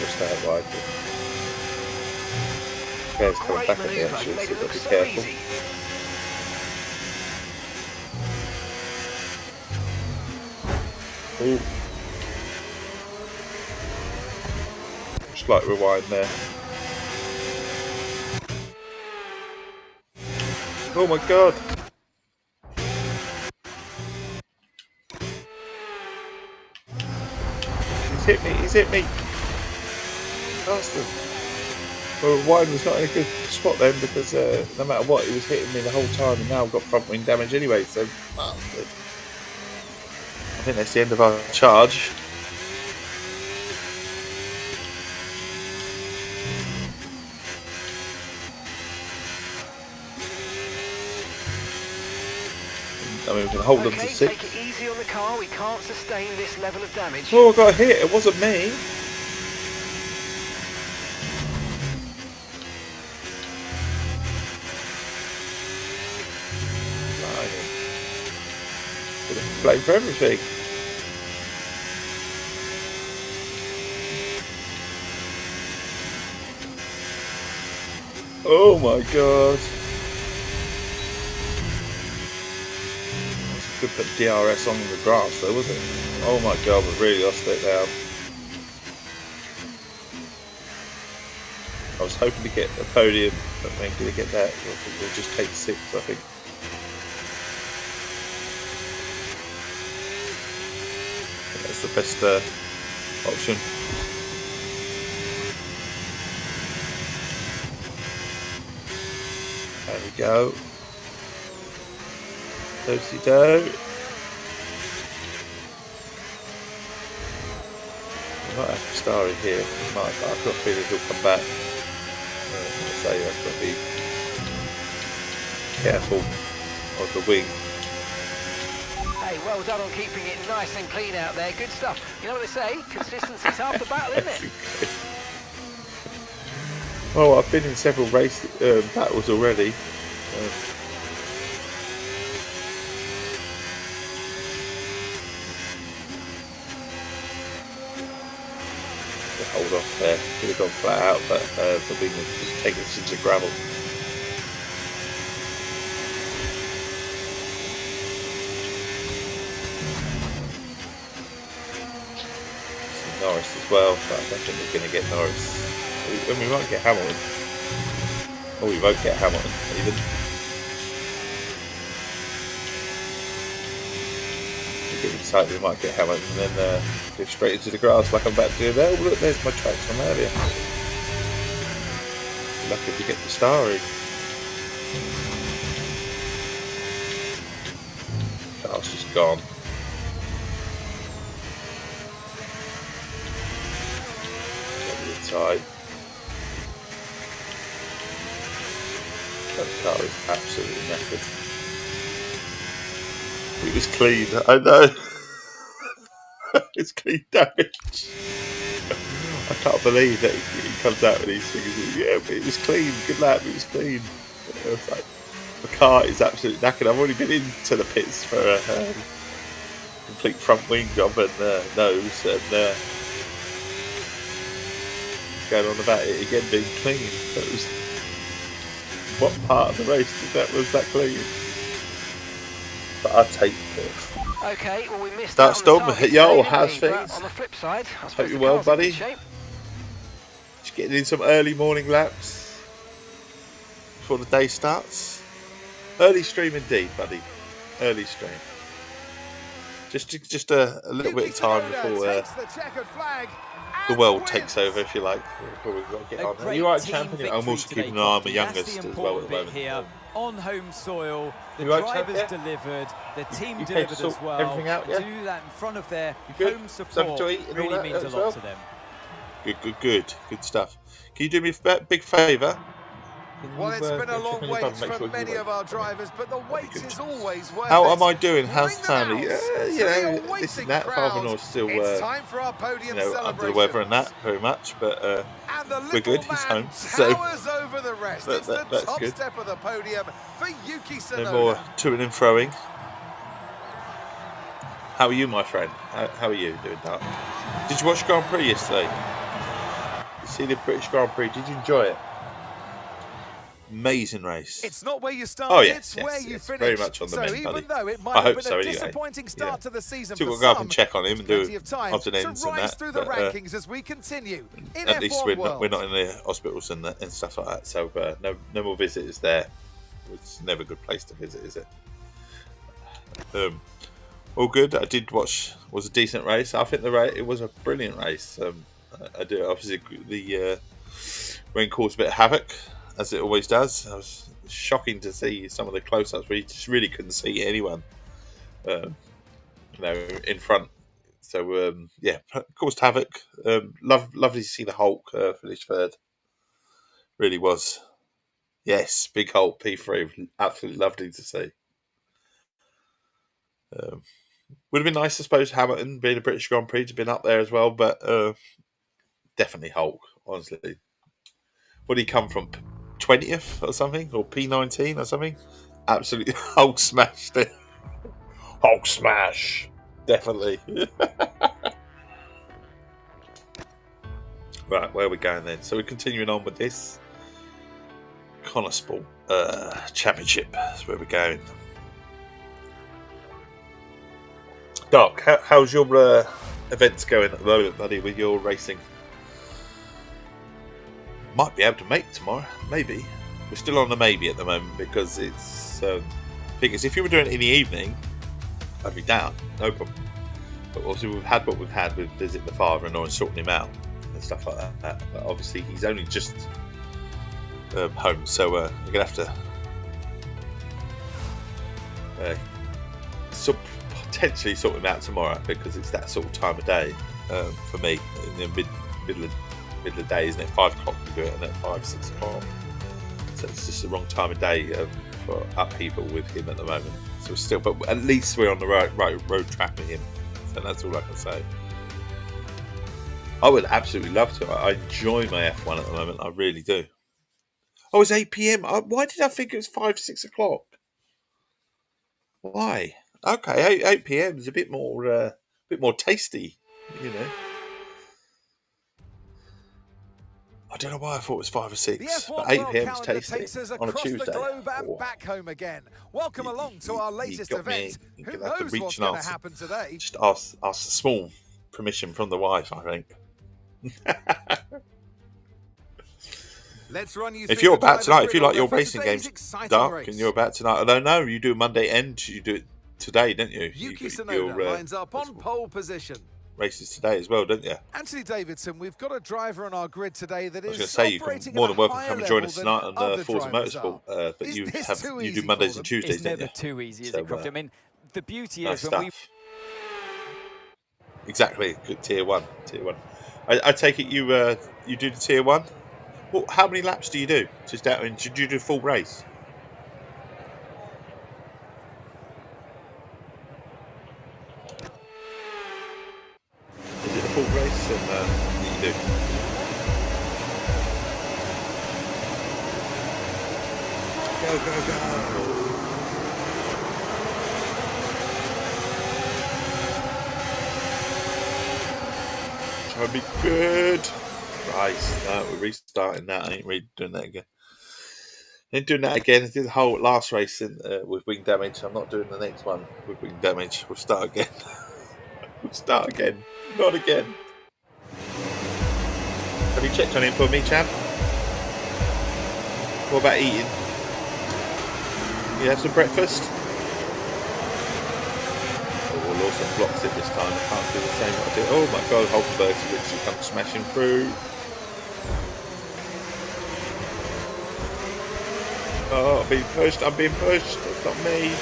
Stay out wide. Claire's coming back at the entrance, so got to be careful. Ooh. Slight rewind there. Oh my god! He's hit me! Bastard! Well, Wine was not in a good spot then because no matter what, he was hitting me the whole time, and now I've got front wing damage anyway, so bastard. I think that's the end of our charge. I mean, we can hold them to 6.
Take it easy on the car. We can't sustain this level of damage.
Oh, I got hit. It wasn't me. blame for everything. Oh my god. Could put DRS on the grass though, wasn't it? Oh my god, we've really lost it now. I was hoping to get a podium, but I ain't going to get that. We'll just take 6, I think. That's the best option. There we go. Do-si-do. We might have to star in here. I've got a feeling he'll come back. So I've got to be careful of the wing.
Hey, well done on keeping it nice and clean out there. Good stuff. You know what they say? Consistency's half the battle, isn't it?
Well, I've been in several race battles already. Hold off there. Could have gone flat out, but the wing was just taking us into gravel. Norris as well, but I don't think we're going to get Norris. We might get Hamilton. Oh, we won't get Hamilton even. We're getting excited we might get Hamilton and then go straight into the grass like I'm about to do there. Oh, look, there's my tracks from earlier. Lucky if we get the starry. Car's just gone. Tight. That car is absolutely knackered. It was clean, I know. It's clean damage. I can't believe that he comes out with these things. Yeah, but it was clean. Good lap, it was clean. It was like, the car is absolutely knackered. I've already been into the pits for a complete front wing job and nose and going on about it again being clean. That was what part of the race was that clean? But I take it.
Okay, well we missed
That's
out on the
done.
target
Yo,
today,
how's
didn't we?
things?
But on the flip side, I
Hope
suppose
you're
the
well,
car's in good
buddy.
shape.
Just getting in some early morning laps before the day starts. Early stream indeed, buddy. Early stream. Just a little bit of time before the world takes over, if you like. Before we've got to get on. Are you right, champion? I'm also keeping an eye on my youngest as well at the moment.
Here on home soil, the
right,
drivers
yeah?
delivered, the team
you
delivered
sort
as well.
everything out, yeah?
Do that in front of their
good?
home support
Something to eat and all
really
that
means a
as
lot
well?
to them.
Good stuff. Can you do me a big favour?
Well, it's been a long wait for many of our drivers, but the wait is always worth it.
How am I doing? How's the
Bring them
family?
out
You
to
know,
the
this and
awaiting
that.
crowd.
Father-in-law's still,
It's time for our podium
under the
celebration.
weather and that very much, but
And the
we're good.
little
He's
man
home, so
towers over the rest. It's the
that's
top
good.
step of the podium for Yuki Tsunoda.
No more to and froing. How are you, my friend? How are you doing, Doc? Did you watch Grand Prix yesterday? You see the British Grand Prix? Did you enjoy it? Amazing race.
It's not where you start, it's where you finish.
Very much on the
so
men,
even
buddy.
though it might
I
have
hope
been
so,
a
anyway.
disappointing start to the season
Still
for
got to go up
some,
and check on him and do
plenty of time
odds and ends
to
and
rise
that.
through the
but,
rankings as we continue in
at
F1
least
World.
we're not in the hospitals and stuff like that. So no more visitors there. It's never a good place to visit, is it? All good. I did watch. Was a decent race. I think it was a brilliant race. I do obviously the rain caused a bit of havoc, as it always does. It was shocking to see some of the close-ups where you just really couldn't see anyone, in front. So caused havoc. Lovely to see the Hulk finish third. Really was. Yes, big Hulk P3. Absolutely lovely to see. Would have been nice, I suppose, Hamilton being a British Grand Prix to have been up there as well, but definitely Hulk, honestly. Would he come from 20th or something, or P19 or something? Absolutely, Hulk smashed it. Hulk smash. Definitely. Right, where are we going then? So we're continuing on with this Connosport Championship. That's where we're going. Doc, how's your events going at the moment, buddy, with your racing? Might be able to make tomorrow, maybe. We're still on the maybe at the moment because it's because if you were doing it in the evening, I'd be down, no problem. But obviously we've had what we've had with visit the father-in-law and sorting him out and stuff like that. But obviously he's only just home, so we're gonna have to potentially sort him out tomorrow because it's that sort of time of day for me in the middle of the day, isn't it? 5 o'clock we do it, and at 5-6 o'clock, so it's just the wrong time of day for upheaval with him at the moment. So we're still, but at least we're on the right road track with him, so that's all I can say. I would absolutely love to. I enjoy my F1 at the moment, I really do. Oh, it's 8 p.m. Why did I think it was 5-6 o'clock? Why? Okay, 8 p.m. is a bit more tasty, you know. I don't know why I thought it was 5 or 6, but 8 p.m. is tasty on a Tuesday.
The globe and back home again. Welcome along to our latest event. Who knows what's going to happen today?
Just ask a small permission from the wife, I think.
Let's run you
if
through
you're about
the
tonight, if you like your
for
racing
today's
games,
exciting
Dark,
race.
and you're about tonight, I don't know, you do Monday end, you do it today, don't you?
Yuki
got
Tsunoda lines up on pole position.
Races today as well, don't you?
Anthony Davidson, we've got a driver on our grid today that
I was
is
going to say, you can
operating
more
at
than
a
welcome
higher
come and join
level
us tonight on
than other
Forza
drivers
Motorsport,
are.
but
Is
you
this too
do
easy
Mondays
for
and
them?
Tuesdays,
It's
don't
never
you?
too easy, is
So,
it, Crofty? I mean, the beauty
nice
is when we...
stuff. Exactly, good tier one. I take it you do the tier one. Well, how many laps do you do? Just out, and did you do a full race? Is it a full race? And that you do? Go! Try to be good. Christ, no, we're restarting that. I ain't really doing that again. I did the whole last race with wing damage. I'm not doing the next one with wing damage. We'll start again. Not again. Have you checked on him for me, champ? What about eating? You have some breakfast? Oh, Lawson blocks it this time. I can't do the same what I did. Oh my god, Hulkenberg's literally come smashing through. Oh, I'm being pushed. It's not me.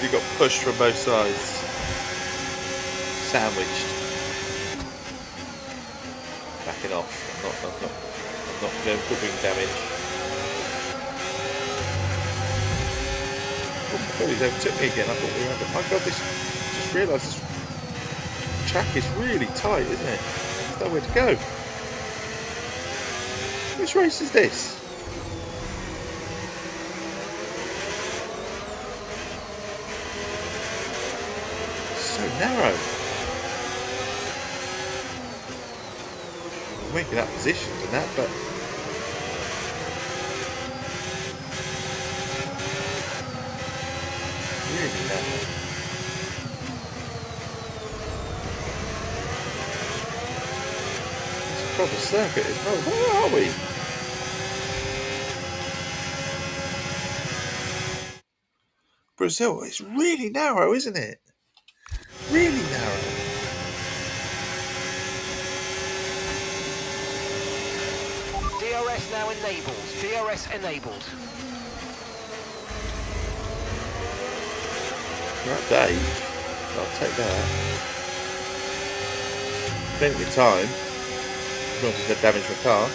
You got pushed from both sides. Sandwiched. Backing off. I'm not going for wing damage. Oh my god, he's overtook me again. I thought we were having... My god, just realised this track is really tight, isn't it? There's nowhere to go. Which race is this? So narrow. We're making up positions and that, but really narrow. It's a proper circuit as well. Where are we? Brazil, it's really narrow, isn't it? Really narrow.
DRS now enabled. DRS enabled.
Right, Dave. I'll take that. Plenty of time. As long as I damage my car.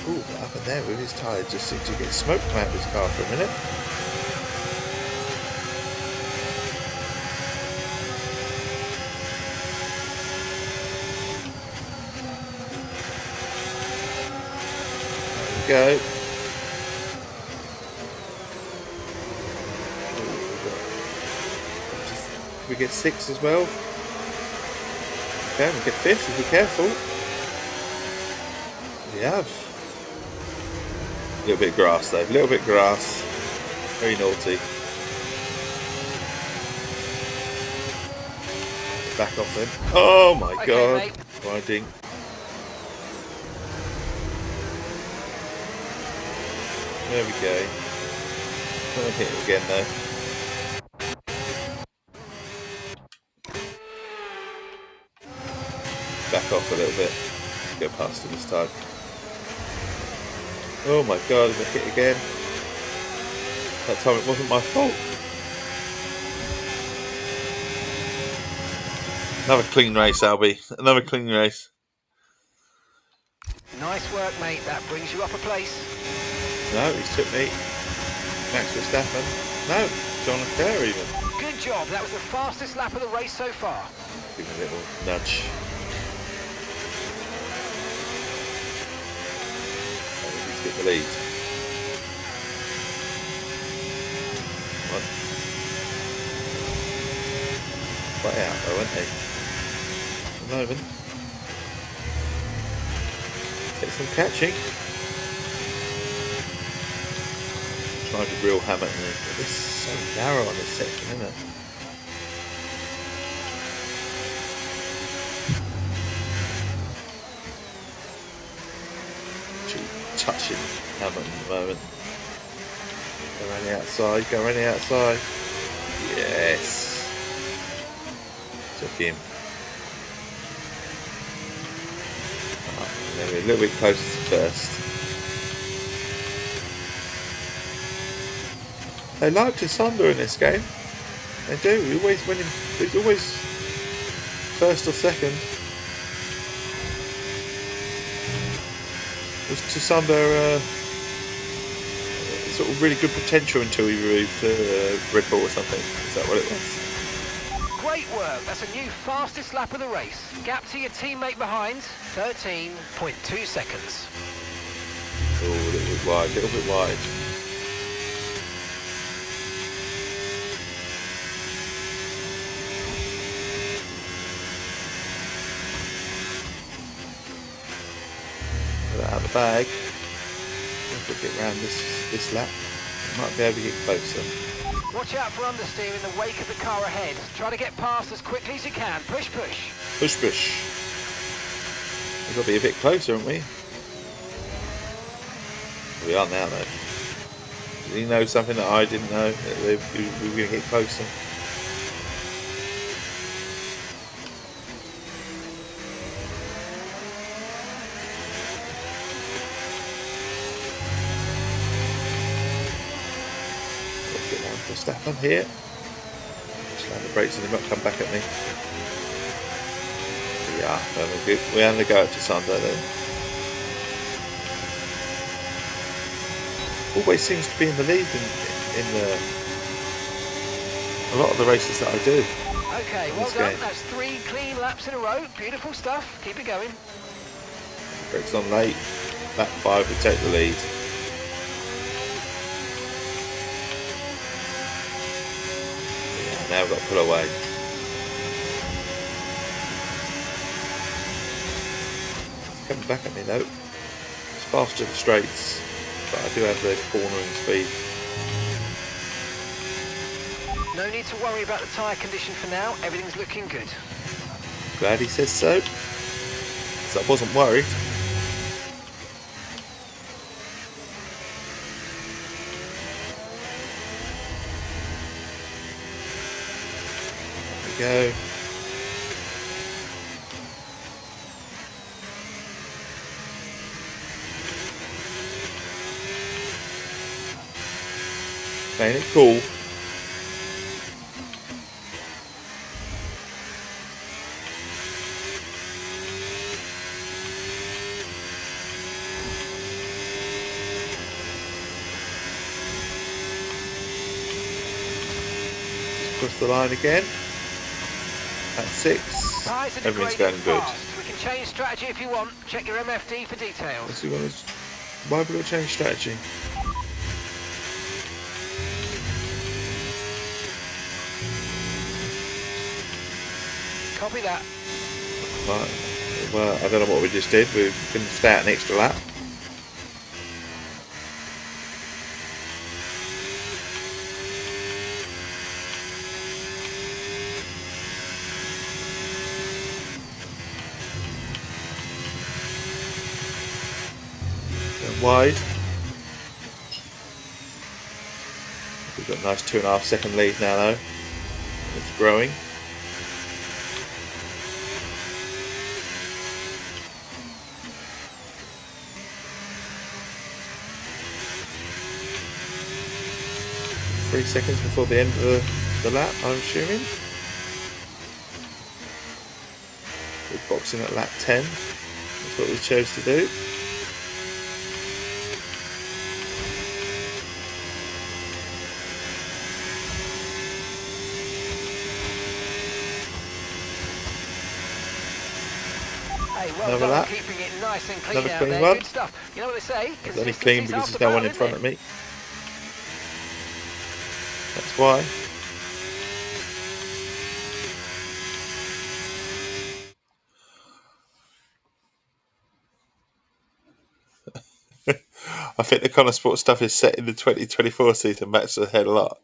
Ooh, what happened there with his tyre? Just seemed to get smoke come out of his car for a minute. go. We get 6 as well. Okay, we get 5th if we're careful. We have. A little bit of grass though, a little bit of grass. Very naughty. Back off then. Oh my god.
Mate.
Riding. There we go. I'm gonna hit it again though. Back off a little bit. Go past it this time. Oh my god, if I hit again. That time it wasn't my fault. Another clean race, Albie. Another clean race.
Nice work, mate. That brings you up a place.
No, he's took me. Max Verstappen. No, John Leclerc even.
Good job. That was the fastest lap of the race so far.
Give him a little nudge. Let's get the lead. Come on. Quite out though, weren't they? At the moment. Get some catching. Trying to reel Hamilton in, but this is so narrow on this section, isn't it? Touching Hamilton at the moment. Go around the outside, go around the outside. Yes. Took him. Maybe a little bit closer to first. They like to sunder in this game. They do. We always win. It's always first or second. Was Tsunder sort of really good potential until he moved to Red Bull or something? Is that what it was?
Great work. That's a new fastest lap of the race. Gap to your teammate behind, 13.2 seconds.
Oh, a little bit wide, a little bit wide. Put that out of the bag. If we get round this lap, might be able to get closer.
Watch out for understeer in the wake of the car ahead. Try to get past as quickly as you can. Push, push.
Push, push. We've got to be a bit closer, haven't we? We are now, though. Did he know something that I didn't know? That we were going to get closer. Verstappen here. Slam the brakes and he might come back at me. Yeah, we're going to go to Sunday then. Always seems to be in the lead in a lot of the races that I do.
Okay, well done. That's 3 clean laps in a row. Beautiful stuff. Keep it going.
Brakes on late. Lap 5 we take the lead. Now we've got to pull away. It's coming back at me though. It's faster the straights, but I do have the cornering speed.
No need to worry about the tyre condition for now. Everything's looking good.
Glad he says so. So I wasn't worried. Go. Playing it cool. Just cross the line again. At 6, everything's going good.
We can change strategy if you want. Check your MFD for details.
Why have we got to change strategy?
Copy that.
Right. Well, I don't know what we just did. We're going to stay out an extra lap. Wide. We've got a nice 2.5 second lead now though. It's growing. Three seconds before the end of the lap, I'm assuming. We're boxing at lap 10. That's what we chose to do.
Hey, well
Another
done,
lap.
keeping it nice and clean
Another
out
clean
there.
one.
Good stuff. You know what they say?
It's only clean because there's no one in front of me. That's why. I think the Connor Sport stuff is set in the 2024 season. Max ahead a lot.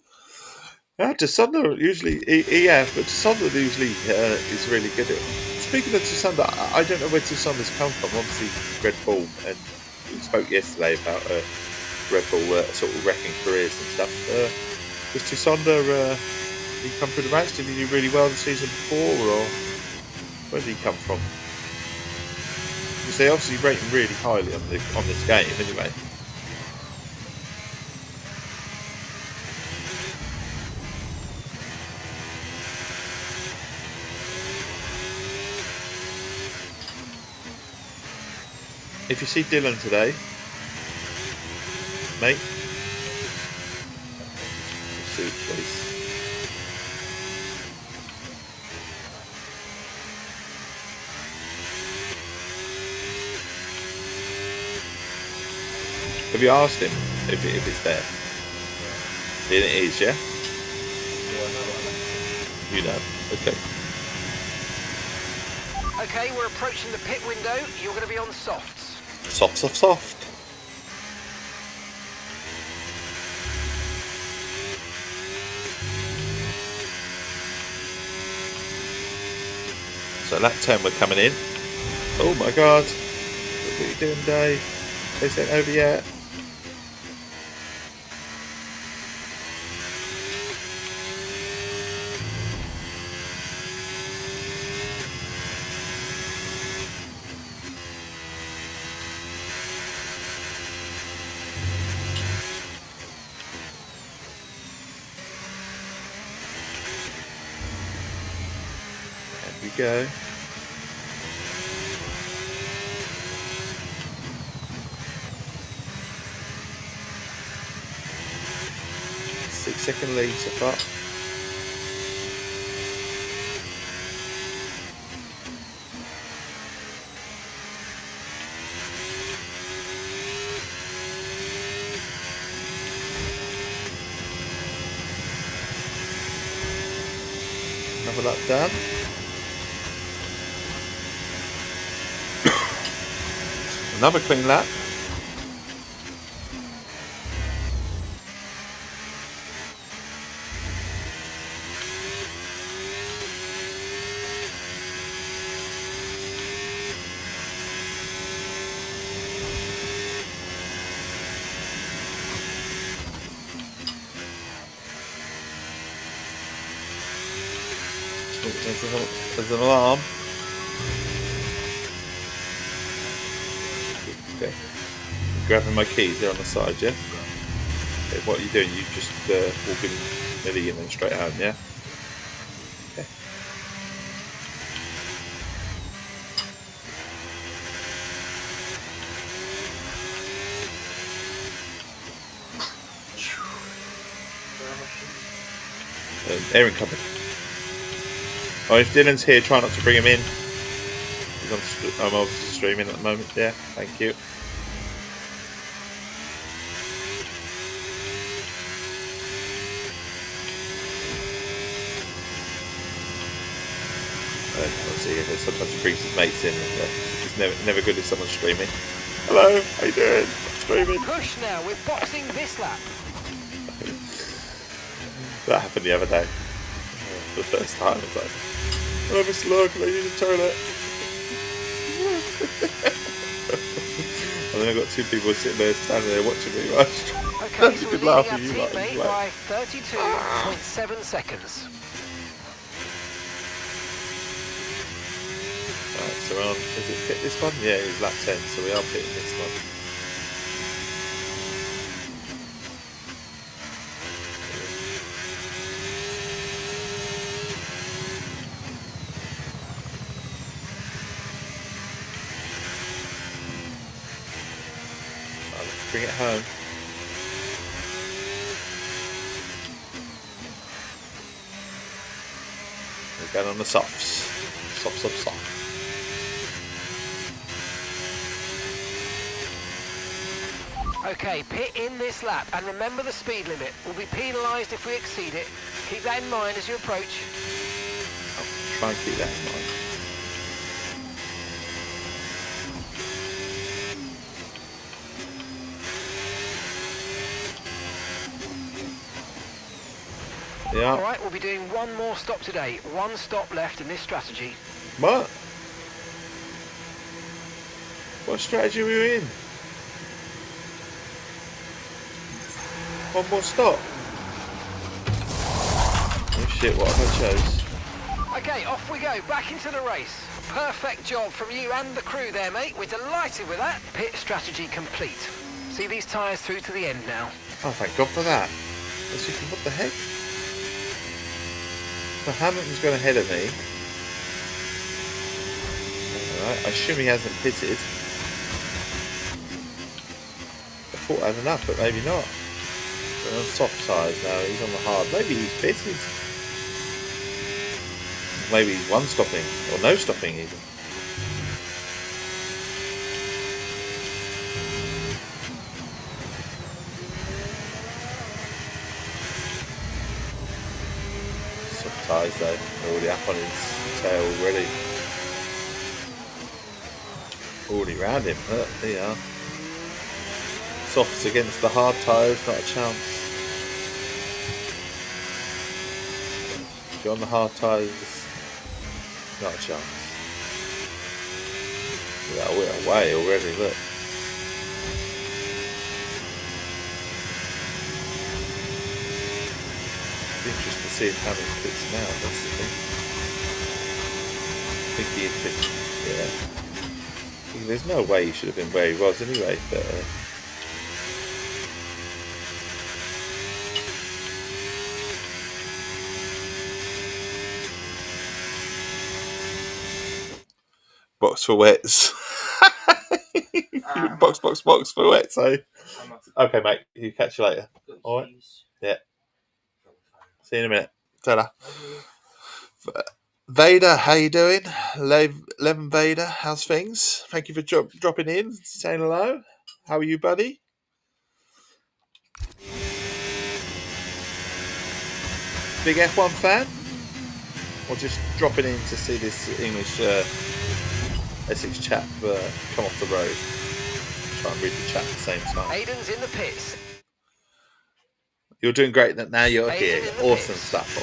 Yeah, Tasunda usually he has, but Tasunda usually is really good at it. Speaking of Tasunda, I don't know where Tasunda's come from. Obviously, Red Bull, and we spoke yesterday about Red Bull sort of wrecking careers and stuff. Does Tasunda he come through the ranks? Did he do really well the season before, or where did he come from? Because they obviously rate him really highly on this game, anyway. If you see Dylan today, mate, suit please. Have you asked him if it's there? It is, yeah? You know, okay.
Okay, we're approaching the pit window. You're going to be on softs.
Soft. So lap 10 we're coming in. Oh my god. What are you doing, Dave? Is it over yet? There we go. Second lead so far. Another lap down. Another clean lap. There's an alarm. Okay. Grabbing my keys, they're on the side, yeah? Okay, what are you doing? You just walking Millie and then straight home, yeah? Okay. Airing cupboard. Oh, if Dylan's here, try not to bring him in. I'm obviously streaming at the moment. Yeah, thank you. So obviously, sometimes he brings his mates in. And, it's never good if someone's streaming. Hello, how you doing? Streaming.
Push now, we're boxing this lap.
That happened the other day. For the first time, I was like, "Oh, Mr. Lord, can I use the toilet?" And then I've got two people sitting there, standing there watching me. Right?
Okay, so we're
Good
leading our
laugh, you
teammate
like.
by 32.7 seconds.
Right, so we're on. Is it pit this one? Yeah, it's lap 10, so we are pitting this one. Right, let's bring it home. We're going on the softs. Soft.
Okay, pit in this lap, and remember the speed limit. We'll be penalised if we exceed it. Keep that in mind as you approach.
I'll try and keep that in mind. Yeah.
All right, we'll be doing one more stop today. One stop left in this strategy.
What? What strategy are we in? One more stop. Oh shit, what have I chose?
Okay, off we go, back into the race. Perfect job from you and the crew there, mate. We're delighted with that. Pit strategy complete. See these tyres through to the end now.
Oh, thank God for that. What the heck? So Hamilton's gone ahead of me. Alright, I assume he hasn't pitted. I thought I had enough, but maybe not. We're on soft tyres now, he's on the hard. Maybe he's pitted. Maybe he's one stopping, or no stopping even. Soft tyres though, they're already up on his tail already. Already round him, look, there you are. Softs against the hard tyres, not a chance. If you're on the hard tyres, not a chance. Yeah, we're away already, look. It'd be interesting to see if Hamilton fits now, that's the thing. I think he fits, yeah. There's no way he should have been where he was anyway, but... box for wets. Box for wets, eh? Okay, mate. You catch you later. Alright? Yeah. See you in a minute. Ta-da. Vader, how you doing? Levin Vader, how's things? Thank you for dropping in, saying hello. How are you, buddy? Big F1 fan? Or just dropping in to see this English Essex chap come off the road? Try and read the chat at the same time.
Aiden's in the pits.
You're doing great now you're here. Awesome stuff.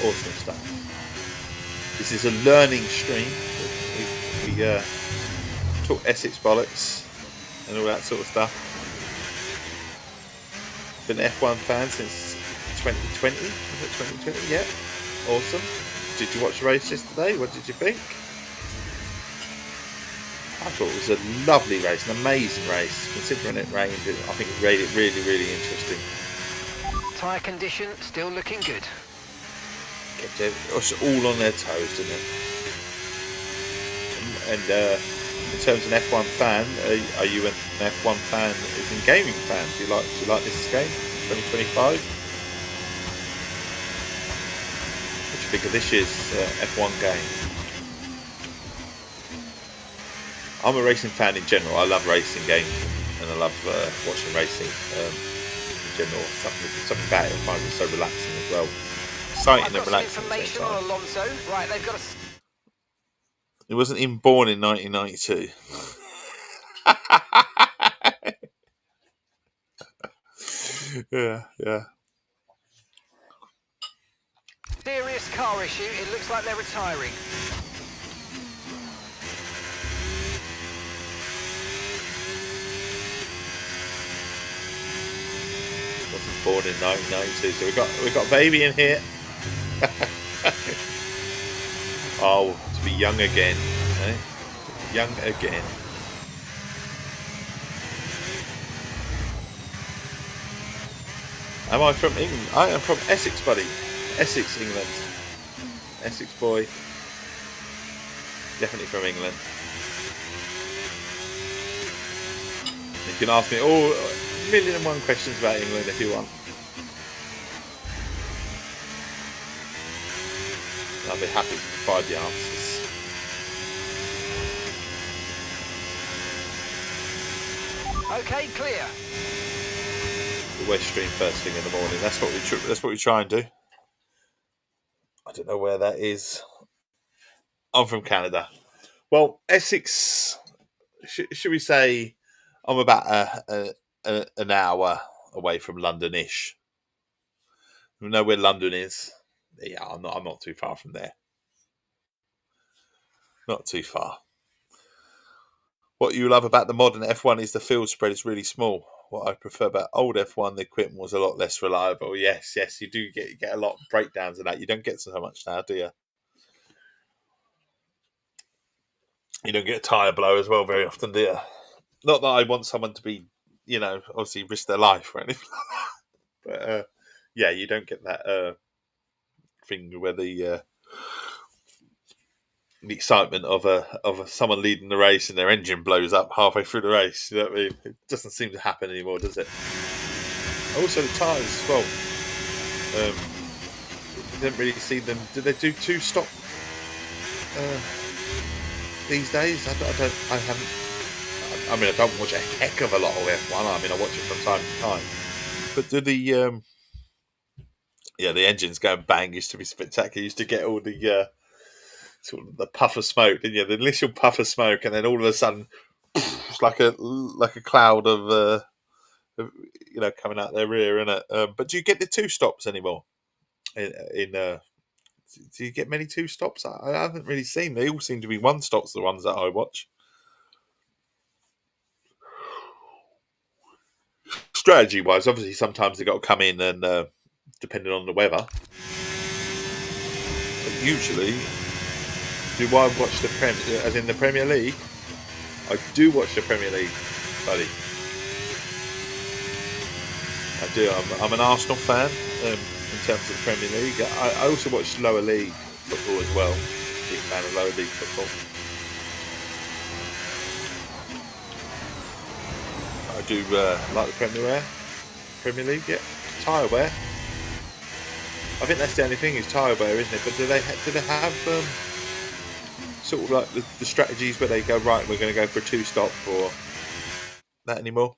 This is a learning stream. We talk Essex bollocks and all that sort of stuff. Been an F1 fan since 2020. Was it 2020? Yeah. Awesome. Did you watch the race yesterday? What did you think? I thought it was a lovely race, an amazing race. Considering it rained, I think it made it really, really interesting.
Tyre condition still looking good.
Kept it all on their toes, didn't it? And in terms of an F1 fan, are you an F1 fan as in gaming fan? Do you like this game, 2025? What do you think of this year's F1 game? I'm a racing fan in general. I love racing games and I love watching racing in general. Something about it I find it so relaxing as well. Exciting and relaxing.
Information on Alonso. Right, they've got a...
He wasn't even born in 1992. Yeah.
Serious car issue. It looks like they're retiring.
Wasn't born in 1992, so we got a baby in here. Oh, to be young again, eh? Young again. Am I from England? I am from Essex, buddy. Essex, England. Essex boy. Definitely from England. You can ask me all 1,000,001 questions about England if you want. I'll be happy to provide the answers.
Okay, clear.
The West Stream first thing in the morning. That's what we try and do. I don't know where that is. I'm from Canada. Well, Essex. Should we say I'm about an hour away from London-ish. You know where London is? Yeah, I'm not too far from there. Not too far. What you love about the modern F1 is the field spread is really small. What I prefer about old F1, the equipment was a lot less reliable. Yes, you do get a lot of breakdowns of that. You don't get so much now, do you? You don't get a tyre blow as well very often, do you? Not that I want someone to be, obviously risk their life or anything like that. But yeah, you don't get that thing where the excitement of someone leading the race and their engine blows up halfway through the race. You know what I mean? It doesn't seem to happen anymore, does it? Also, the tyres as well. You didn't really see them. Did they do two stop these days? I haven't. I mean, I don't watch a heck of a lot of F1. I mean, I watch it from time to time. But do the the engines going bang used to be spectacular. You used to get all the sort of the puff of smoke, didn't you? The initial puff of smoke, and then all of a sudden, it's like a cloud of coming out their rear, innit? But do you get the two stops anymore? Do you get many two stops? I haven't really seen. They all seem to be one stops. The ones that I watch. Strategy wise, obviously, sometimes they got to come in and depending on the weather. But usually, do I watch the Premier League? I do watch the Premier League, buddy. I do. I'm an Arsenal fan in terms of the Premier League. I also watch lower league football as well. Big fan of lower league football. I do like the Premier League. Yeah, tyre wear. I think that's the only thing is tyre wear, isn't it? But do they have sort of like the strategies where they go, right, we're going to go for a two stop or that anymore?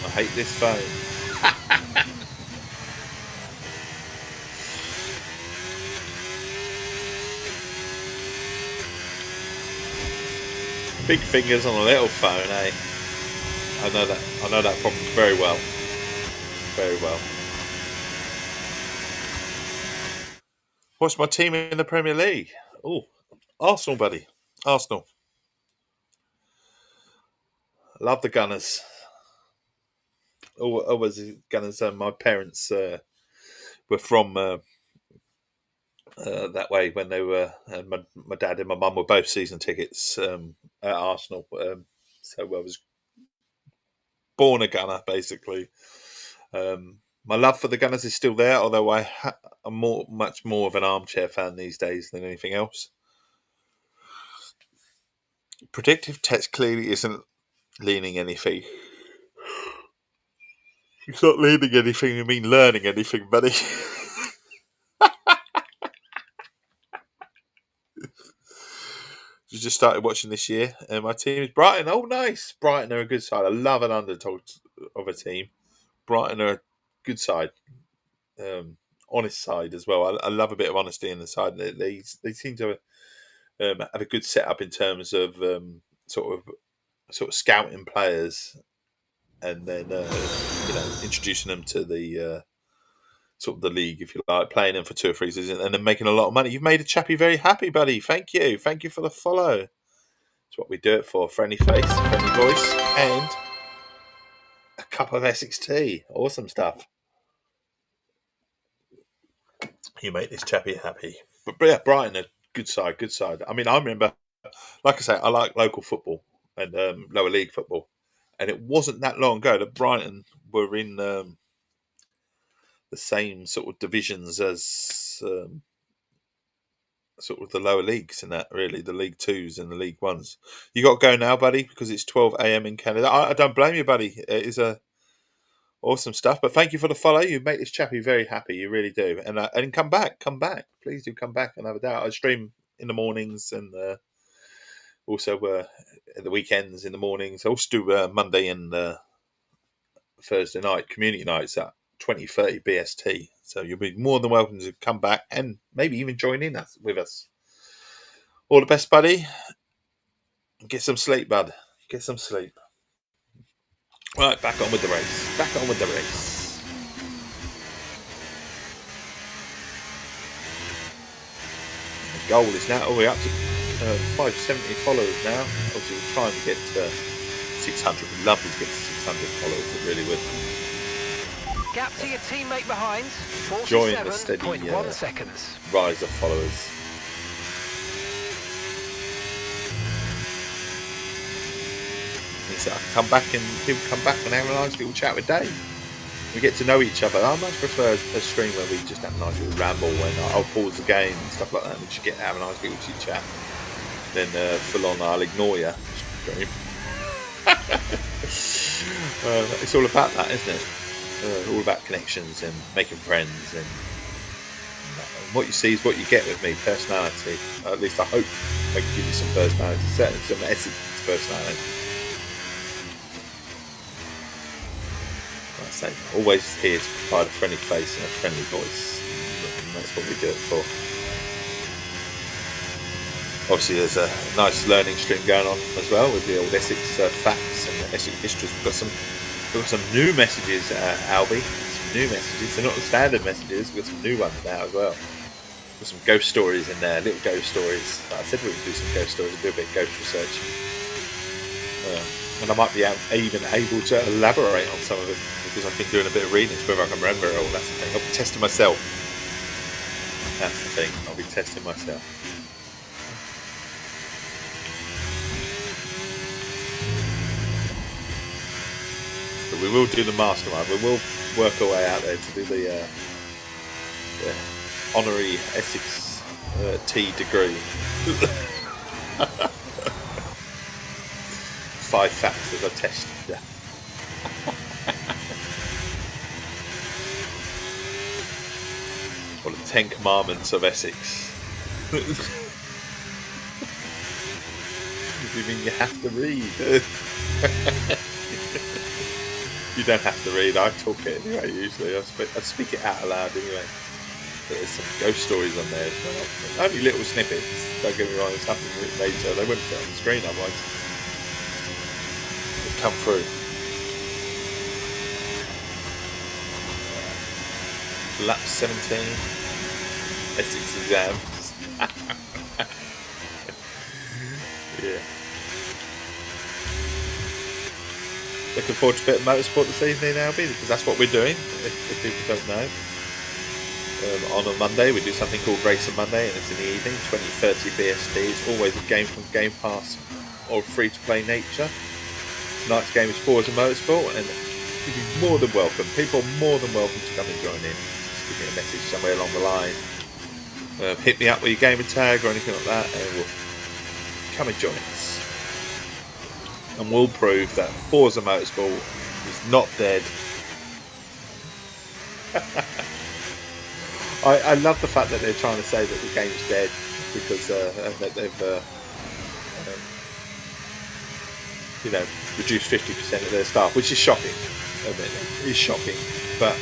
I hate this phone. Big fingers on a little phone, eh? I know that problem very well. Very well. What's my team in the Premier League? Oh, Arsenal, buddy. Arsenal. Love the Gunners. Always Gunners. My parents were from that way when they were. My dad and my mum were both season tickets at Arsenal. So I was born a Gunner, basically. My love for the Gunners is still there, although I'm much more of an armchair fan these days than anything else. Predictive text clearly isn't leaning anything. It's not learning anything, you mean learning anything, buddy. just started watching this year. My team is Brighton. Oh, nice! Brighton are a good side. I love an underdog of a team. Brighton are a good side, honest side as well. I love a bit of honesty in the side. They seem to have a good setup in terms of sort of scouting players and then introducing them to the sort of the league, if you like, playing them for 2 or 3 seasons and then making a lot of money. You've made a chappy very happy, buddy. Thank you for the follow. That's what we do it for. Friendly face, friendly voice, and a cup of Essex tea. Awesome stuff. You make this chappy happy. But yeah, Brighton, a good side. I mean, I remember, like I say, I like local football and lower league football. And it wasn't that long ago that Brighton were in the same sort of divisions as sort of the lower leagues and that, really, the League Twos and the League Ones. You got to go now, buddy, because it's 12 a.m. in Canada. I don't blame you, buddy. It is awesome stuff. But thank you for the follow. You make this chappy very happy. You really do. And come back. Please do come back and have a doubt. I stream in the mornings and also at the weekends in the mornings. I also do Monday and Thursday night community nights at 20:30 BST. So you'll be more than welcome to come back and maybe even join in with us. All the best, buddy. Get some sleep, bud. Get some sleep. Right, back on with the race. The goal is now all the way up to 570 followers now. Obviously, we're trying to get to 600. We'd love to get to 600 followers. It really would.
Gap to your teammate behind,
Join the steady
47.1 seconds.
rise of followers. He said, I can come back and he'll come back and have a nice little chat with Dave. We get to know each other. I much prefer a stream where we just have a nice little ramble and I'll pause the game and stuff like that and we just get to have a nice little chit chat. Then full on I'll ignore you. It's all about that, isn't it? All about connections and making friends, and what you see is what you get with me. Personality, at least I hope I can give you some personality, certainly some Essex personality. Like I say, always here to provide a friendly face and a friendly voice, and that's what we do it for. Obviously, there's a nice learning stream going on as well with the old Essex facts and the Essex histories. We've got some new messages, Albie. Some new messages. They're not the standard messages. We've got some new ones now as well. Got some ghost stories in there, little ghost stories. Like I said we would do some ghost stories, do a bit of ghost research. And I might be even able to elaborate on some of it because I've been doing a bit of reading, whether I can remember it all. That's the thing. I'll be testing myself. That's the thing. I'll be testing myself. We will do the mastermind. We will work our way out there to do the honorary Essex Tea degree. 5 facts as I test. Or the 10 commandments of Essex. You mean you have to read? You don't have to read. I talk it anyway. Usually, I speak it out aloud anyway. But there's some ghost stories on there as well. Only little snippets. Don't get me wrong. There's nothing major. They wouldn't fit on the screen otherwise. They come through. Lap 17. Essex exams. Yeah. Looking forward to a bit of motorsport this evening, Albie, because that's what we're doing, if people don't know. On a Monday, we do something called Racing Monday, and it's in the evening, 20:30 BST. It's always a game from Game Pass or free-to-play nature. Tonight's game is Forza Motorsport, and you'd be more than welcome. People are more than welcome to come and join in. Just give me a message somewhere along the line. Hit me up with your gamer tag or anything like that, and we'll come and join us. And we'll prove that Forza Motorsport is not dead. I love the fact that they're trying to say that the game's dead because that they've reduce 50% of their staff, which is shocking. I mean, it is shocking. But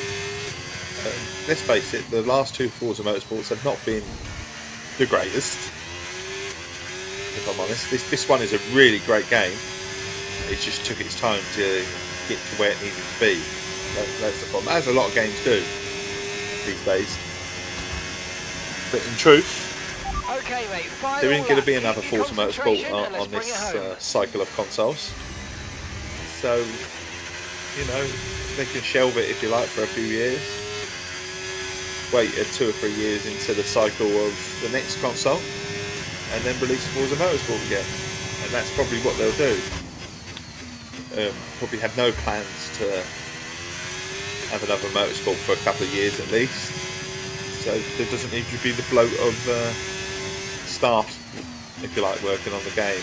let's face it, the last two Forza Motorsports have not been the greatest. If I'm honest, this one is a really great game. It just took its time to get to where it needed to be. That's the problem, as a lot of games do these days. But in truth,
Okay, mate,
there isn't going to be another Forza Motorsport on this cycle of consoles. So, they can shelve it if you like for a few years. Wait 2 or 3 years into the cycle of the next console, and then release Forza Motorsport again. And that's probably what they'll do. Probably have no plans to have another Motorsport for a couple of years at least. So there doesn't need to be the bloat of staff, if you like, working on the game.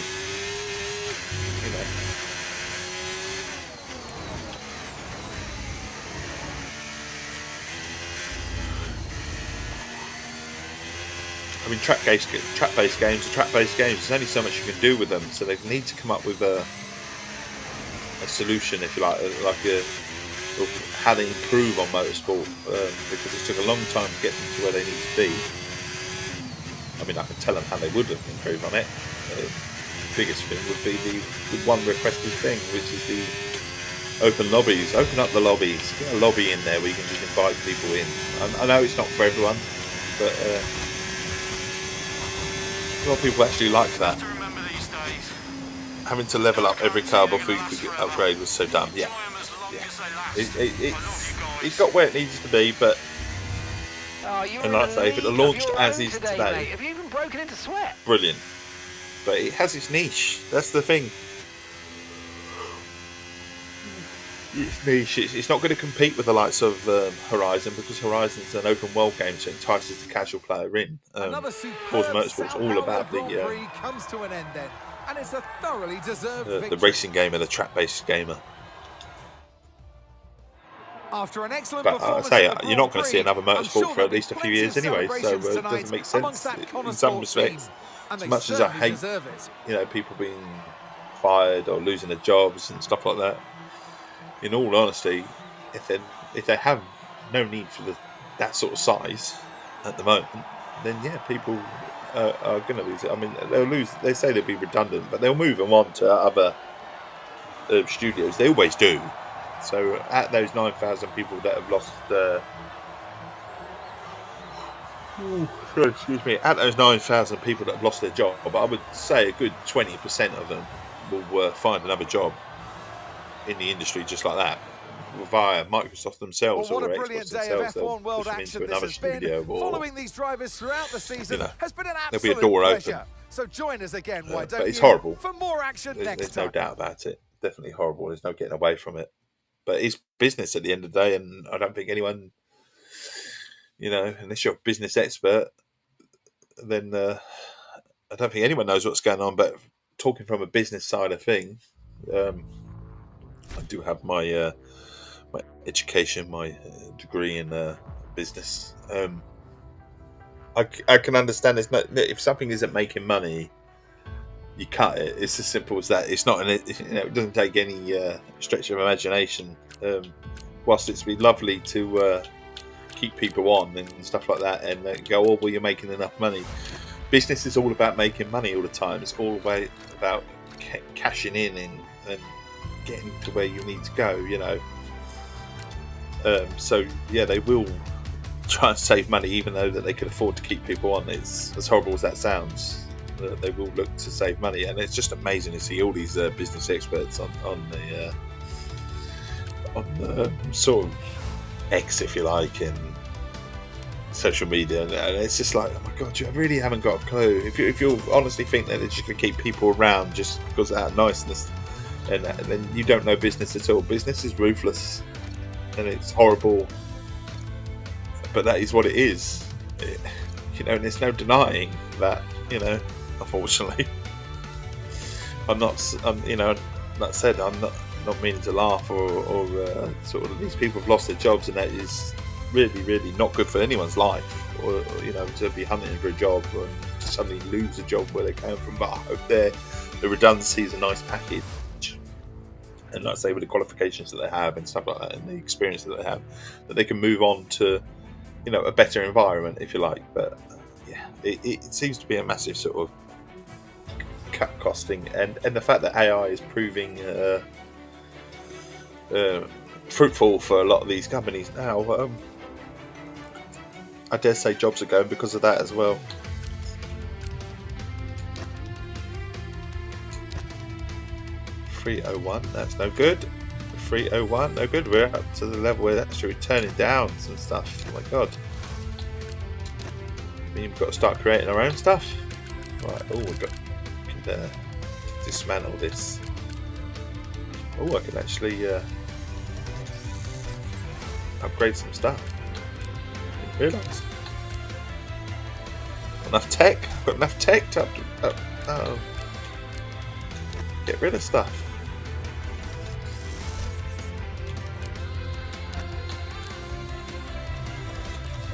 I mean, track-based games are track-based games. There's only so much you can do with them, so they need to come up with a solution, if you like how they improve on motorsport, because it took a long time to get them to where they need to be. I mean, I can tell them how they would improve on it. The biggest thing would be the one requested thing, which is the open lobbies. Open up the lobbies. Get a lobby in there where you can just invite people in. I know it's not for everyone, but a lot of people actually like that. Having to level up every car before you could upgrade was so dumb. Yeah. It's got where it needs to be, but and like I say, if it had launched as is today,
have you even broken into sweat?
Brilliant. But it has its niche. That's the thing. It's niche. It's not going to compete with the likes of Horizon, because Horizon's an open world game, so it entices the casual player in. Forza Motorsport's all about the
comes to an end then, and it's a thoroughly deserved
the racing gamer, the track-based gamer.
After an excellent
but I say, you're not going to see another Motorsport for at least a few years anyway, so it doesn't make sense in some respects. As much as I hate, people being fired or losing their jobs and stuff like that, in all honesty, if they have no need for that sort of size at the moment, then yeah, people are going to lose it. I mean, they'll lose. They say they'll be redundant, but they'll move them on to other studios. They always do. So at those 9,000 people that have lost, at those 9,000 people that have lost their job, I would say a good 20% of them will find another job in the industry just like that, via Microsoft themselves or Xbox themselves. They'll push them into another studio, or
following these drivers throughout the season has been an absolute
there'll be a door
pleasure.
open.
So join us again, why don't
but it's
you,
horrible.
For more action
There's
time.
no doubt about it. Definitely horrible. There's no getting away from it. But it's business at the end of the day, and I don't think anyone, unless you're a business expert, then I don't think anyone knows what's going on. But talking from a business side of thing, I do have my my education, my degree in business. I can understand if something isn't making money, you cut it. It's as simple as that. It's not it doesn't take any stretch of imagination. Whilst it's been lovely to keep people on and stuff like that, and go, oh well, you're making enough money. Business is all about making money all the time. It's all about cashing in and getting to where you need to go. So yeah, they will try and save money, even though that they can afford to keep people on. It's as horrible as that sounds. They will look to save money, and it's just amazing to see all these business experts on the sort of X, if you like, and social media, and it's just like, oh my god, you really haven't got a clue. If you honestly think that they're just going to keep people around just because of that niceness, and then you don't know business at all. Business is ruthless, and it's horrible, but that is what it is. And there's no denying that. Unfortunately, that said, I'm not meaning to laugh or sort of, these people have lost their jobs, and that is really, really not good for anyone's life, or to be hunting for a job and to suddenly lose a job where they came from. But I hope the redundancy is a nice package and like I say, with the qualifications that they have and stuff like that, and the experience that they have, that they can move on to, you know, a better environment, if you like. But yeah, it seems to be a massive sort of cut costing, and the fact that AI is proving fruitful for a lot of these companies now. I dare say jobs are going because of that as well. .301, that's no good. 301, no good. We're up to the level where they're actually turning down some stuff. Oh my god. I mean, we've got to start creating our own stuff. Right, oh, we can dismantle this. Oh, I can actually upgrade some stuff. Didn't realise. Enough tech. I've got enough tech to get rid of stuff.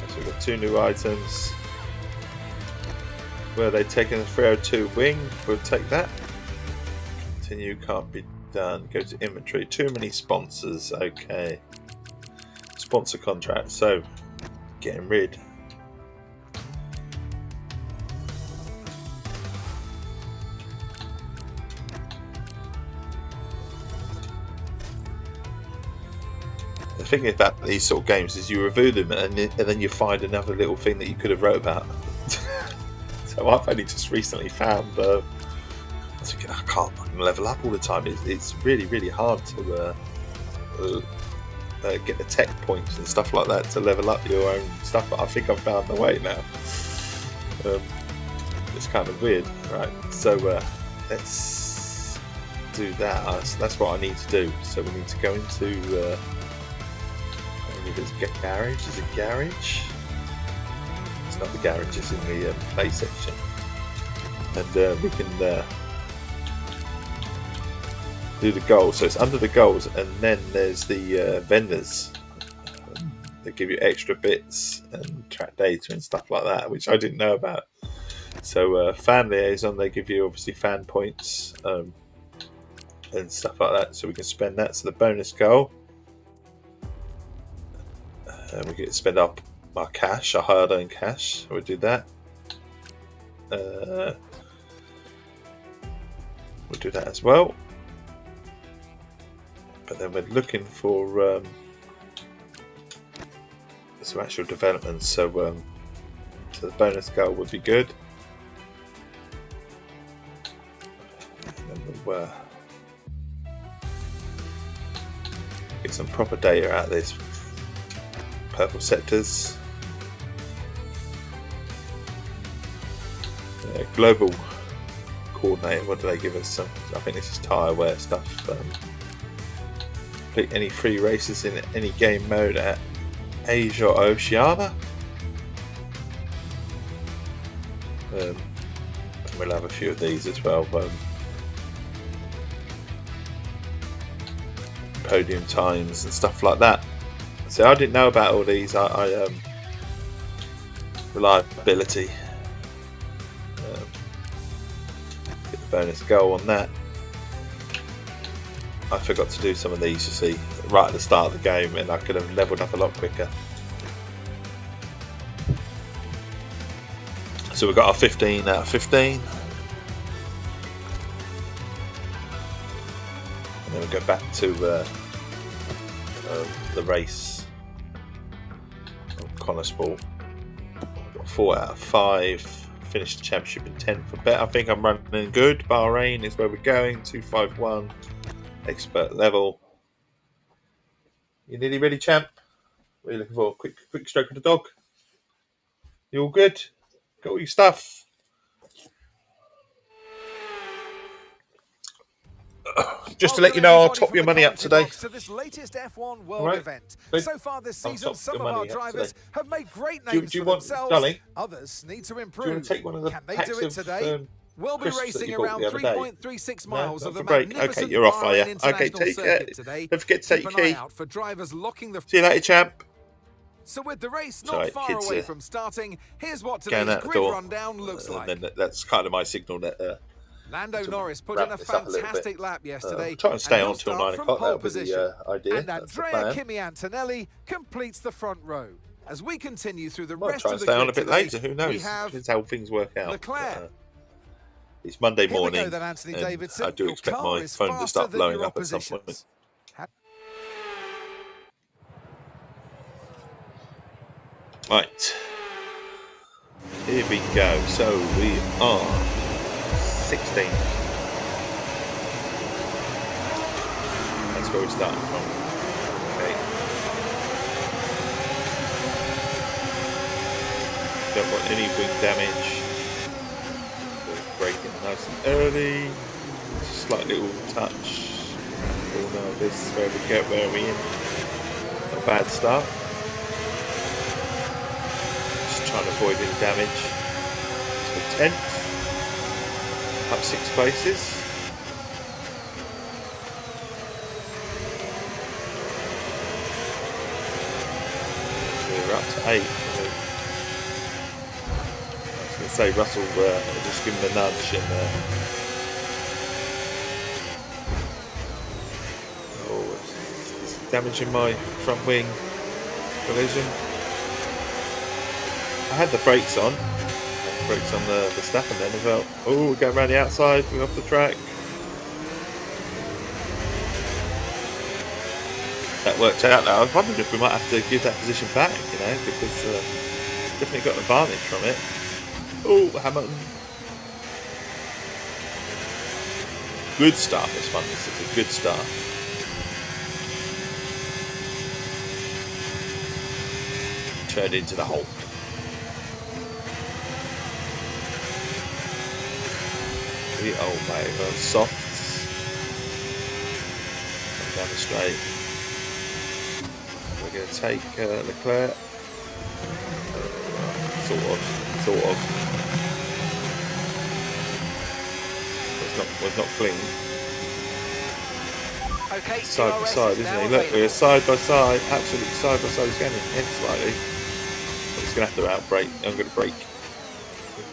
So we've got 2 new items. Where are they taking the 302 wing? We'll take that. Continue, can't be done. Go to inventory. Too many sponsors. Okay. Sponsor contract. So, getting rid. The thing about these sort of games is you review them and then you find another little thing that you could have wrote about. So I've only just recently found I was thinking, I can't fucking level up all the time. It's really, really hard to get the tech points and stuff like that to level up your own stuff, but I think I've found the way now. It's kind of weird, right? So let's do that. That's what I need to do. So we need to go into there's a garage. Is it garage? It's not the garage, it's in the play section. And we can do the goals. So it's under the goals, and then there's the vendors. They give you extra bits and track data and stuff like that, which I didn't know about. So fan liaison, they give you obviously fan points and stuff like that, so we can spend that. So the bonus goal, we get to spend our cash, our hard-earned cash. We'll do that. We'll do that as well. But then we're looking for some actual developments. So the bonus goal would be good. And then we'll get some proper data out of this. Purple sectors. Global coordinator, what do they give us? I think this is tyre wear stuff. Complete any free races in any game mode at Asia or Oceania. We'll have a few of these as well. Podium times and stuff like that. So I didn't know about all these. Reliability. Get the bonus goal on that. I forgot to do some of these, you see, right at the start of the game, and I could have leveled up a lot quicker. So we've got our 15 out of 15. And then we go back to the race. Connor Sport. Got 4 out of 5. Finished the championship in 10th for bet. I think I'm running good. Bahrain is where we're going. 251. Expert level. You nearly ready, champ? What are you looking for? Quick stroke of the dog. You all good? Got all your stuff? Just to let you know, I'll top your money up today.
To this latest F1 World
Right.
event.
So
So far this season,
top
some
your
of our
money up
drivers
today.
have made great
Do
names
you
for
want,
themselves.
darling?
Others need to
Do you
improve.
want to take one of the
Can they
packs
do it
of
today? We'll be
crisps that
racing
you bought
around
the other day?
3.36 miles
No,
of the
not for break.
magnificent
Okay, you're off, are you?
Bahrain
Okay,
International
take
Circuit
it.
today.
Don't forget to take
Keep
your
an eye
key.
out for drivers locking the.
See you later, champ.
So with the race
So,
not
right,
far
kids,
away from starting, here's what
Going
today's
out the
grid
door.
rundown looks like.
And then that's kind of my signal that
Lando Norris put
wrap
in a
this up a little bit.
fantastic lap yesterday.
Try and stay
he'll
on till
start
9
from
o'clock.
pole
That'll be
position.
the idea.
And
That's the
Andrea
plan.
Kimi Antonelli completes the front row. As we continue through the
Might
rest
try
of
and
the
stay on
grid
a bit
today,
later. Who
we
knows?
have
Depends how things work out.
Leclerc.
It's Monday
Here we
morning.
go then, Anthony
and
Davidson.
I do
Your
expect
car
my
is
phone to
faster
start
than
blowing
your
up at some point.
oppositions.
Right. Here we go. So we are 16. That's where we're starting from. Okay. Don't want any wing damage. We're braking nice and early. Slight little touch. Oh no, this is where we go. Where are we in? A bad start. Just trying to avoid any damage. So 10th. Up 6 places. We're up to 8. I was going to say Russell, just give him a nudge and it's damaging my front wing collision. I had the brakes on. Brakes on the stuff, and then I felt, oh, we're going around the outside, we're off the track. That worked out though. I was wondering if we might have to give that position back, you know, because definitely got an advantage from it. Oh, Hamilton. Good start this one. This is a good start. Turned into the hole. Oh mate, well, softs. Down the straight. We're going to take Leclerc. Sort of. It's not clean.
Okay,
Side by
DRS
side,
is
isn't
now
he? Look,
available.
we're side by side, absolutely side by side. He's going in slightly. I'm just going to have to outbrake. I'm going to brake.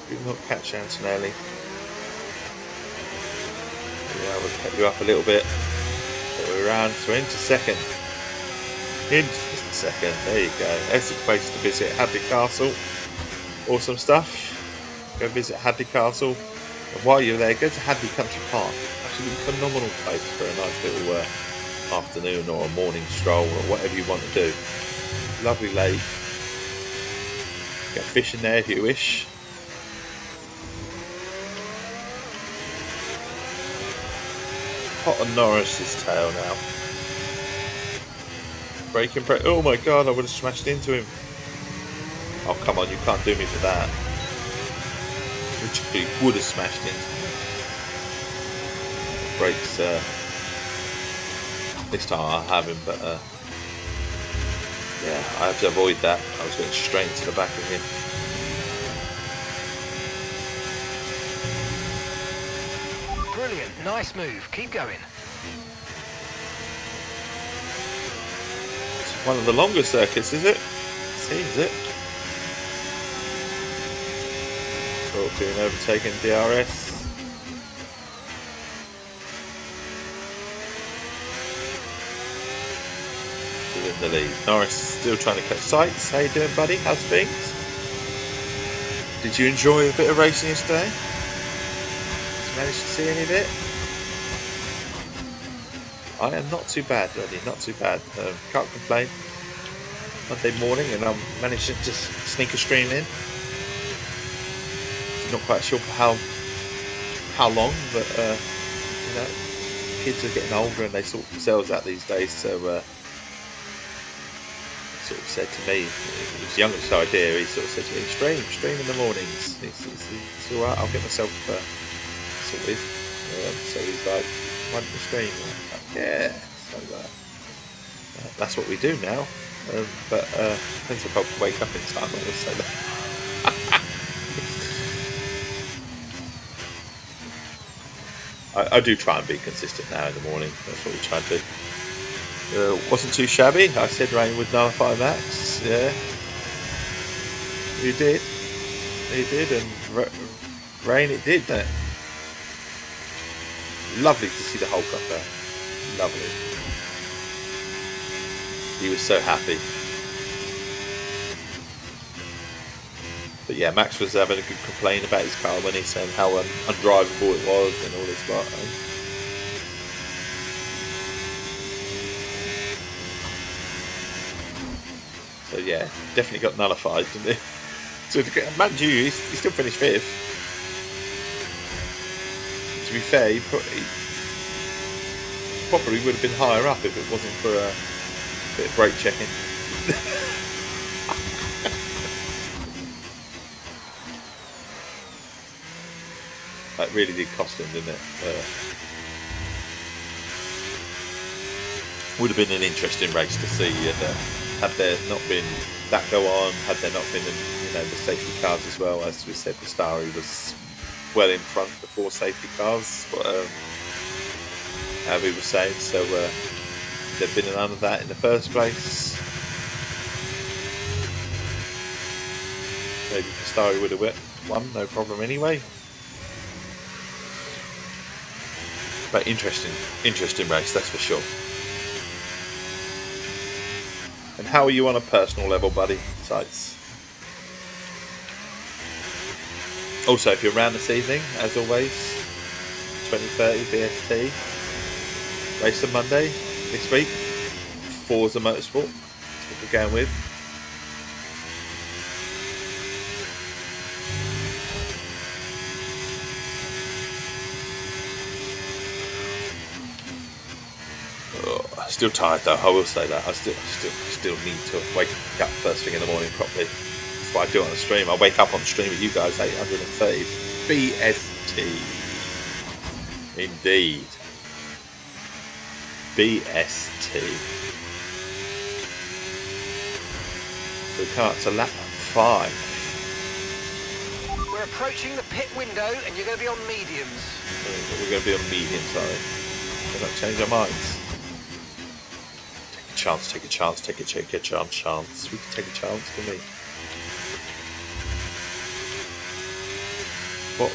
Do not catch Antonelli. Yeah, we'll cut you up a little bit. But we're around, so into second. Into second, there you go. Essex place to visit, Hadley Castle. Awesome stuff. Go visit Hadley Castle. And while you're there, go to Hadley Country Park. Absolutely phenomenal place for a nice little afternoon or a morning stroll or whatever you want to do. Lovely lake. Get fishing there if you wish. Hot on Norris's tail now. Braking brake. Oh my god, I would have smashed into him. Oh come on, you can't do me for that. Literally would have smashed into him. Brakes, this time I'll have him, but yeah, I have to avoid that. I was going straight into the back of him.
Brilliant, nice move. Keep going.
It's one of the longer circuits, is it? Seems it. Oh, being overtaken DRS. Still in the lead. Norris still trying to catch sights. How you doing, buddy? How's things? Did you enjoy a bit of racing yesterday? Did you manage to see any of it? I am not too bad, buddy. Not too bad. Can't complain. Monday morning, and I'm managing to sneak a stream in. Not quite sure for how long, but you know, kids are getting older and they sort themselves out these days. So sort of said to me, his youngest idea, he sort of said to me, stream in the mornings. It's all right, I'll get myself sorted. So he's like, why don't you stream? And I'm like, yeah. So that's what we do now. But depends if I wake up in time. I will say that. I do try and be consistent now in the morning. That's what we try to do. Wasn't too shabby. I said rain would nullify Max. Yeah. You did. You did. And rain it did, didn't it? Lovely to see the Hulk up there. Lovely. He was so happy. But yeah, Max was having a good complaint about his car when he's saying how undrivable it was and all this lot. So yeah, definitely got nullified, didn't he? So man, he still finished 5th. To be fair, he probably would have been higher up if it wasn't for a bit of brake checking. That really did cost him, didn't it? Would have been an interesting race to see, and had there not been that go on, had there not been the safety cars as well. As we said, the Starry was well in front before safety cars, but Abby was saying, so there'd been none of that in the first place. Maybe the Starry would have won, no problem anyway. But interesting race, that's for sure. And how are you on a personal level, buddy? Sights. Also, if you're around this evening, as always, 2030 BST, race on Monday this week, Forza Motorsport, what we're going with. Still tired though, I will say that. I still need to wake up first thing in the morning properly. That's what I do on the stream. I wake up on the stream with you guys, 830 BST. Indeed. BST. So we come up to lap 5.
We're approaching the pit window and you're going to be on mediums.
We're going to be on mediums, sorry. We're not change our minds. Take a chance. We can take a chance, can we? What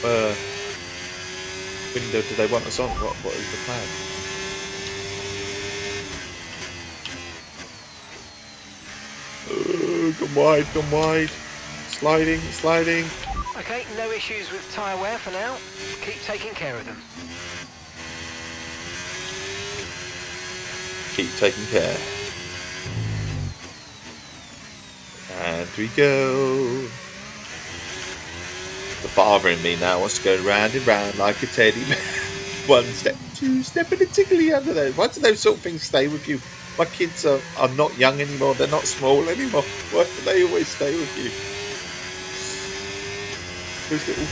window do they want us on? What is the plan? Come wide. Sliding.
Okay, no issues with tyre wear for now. Keep taking care of them.
Keep taking care. And we go. The father in me now wants to go round and round like a teddy bear. 1 step, 2 step, and a tickly under there. Why do those sort of things stay with you? My kids are not young anymore. They're not small anymore. Why do they always stay with you? Those little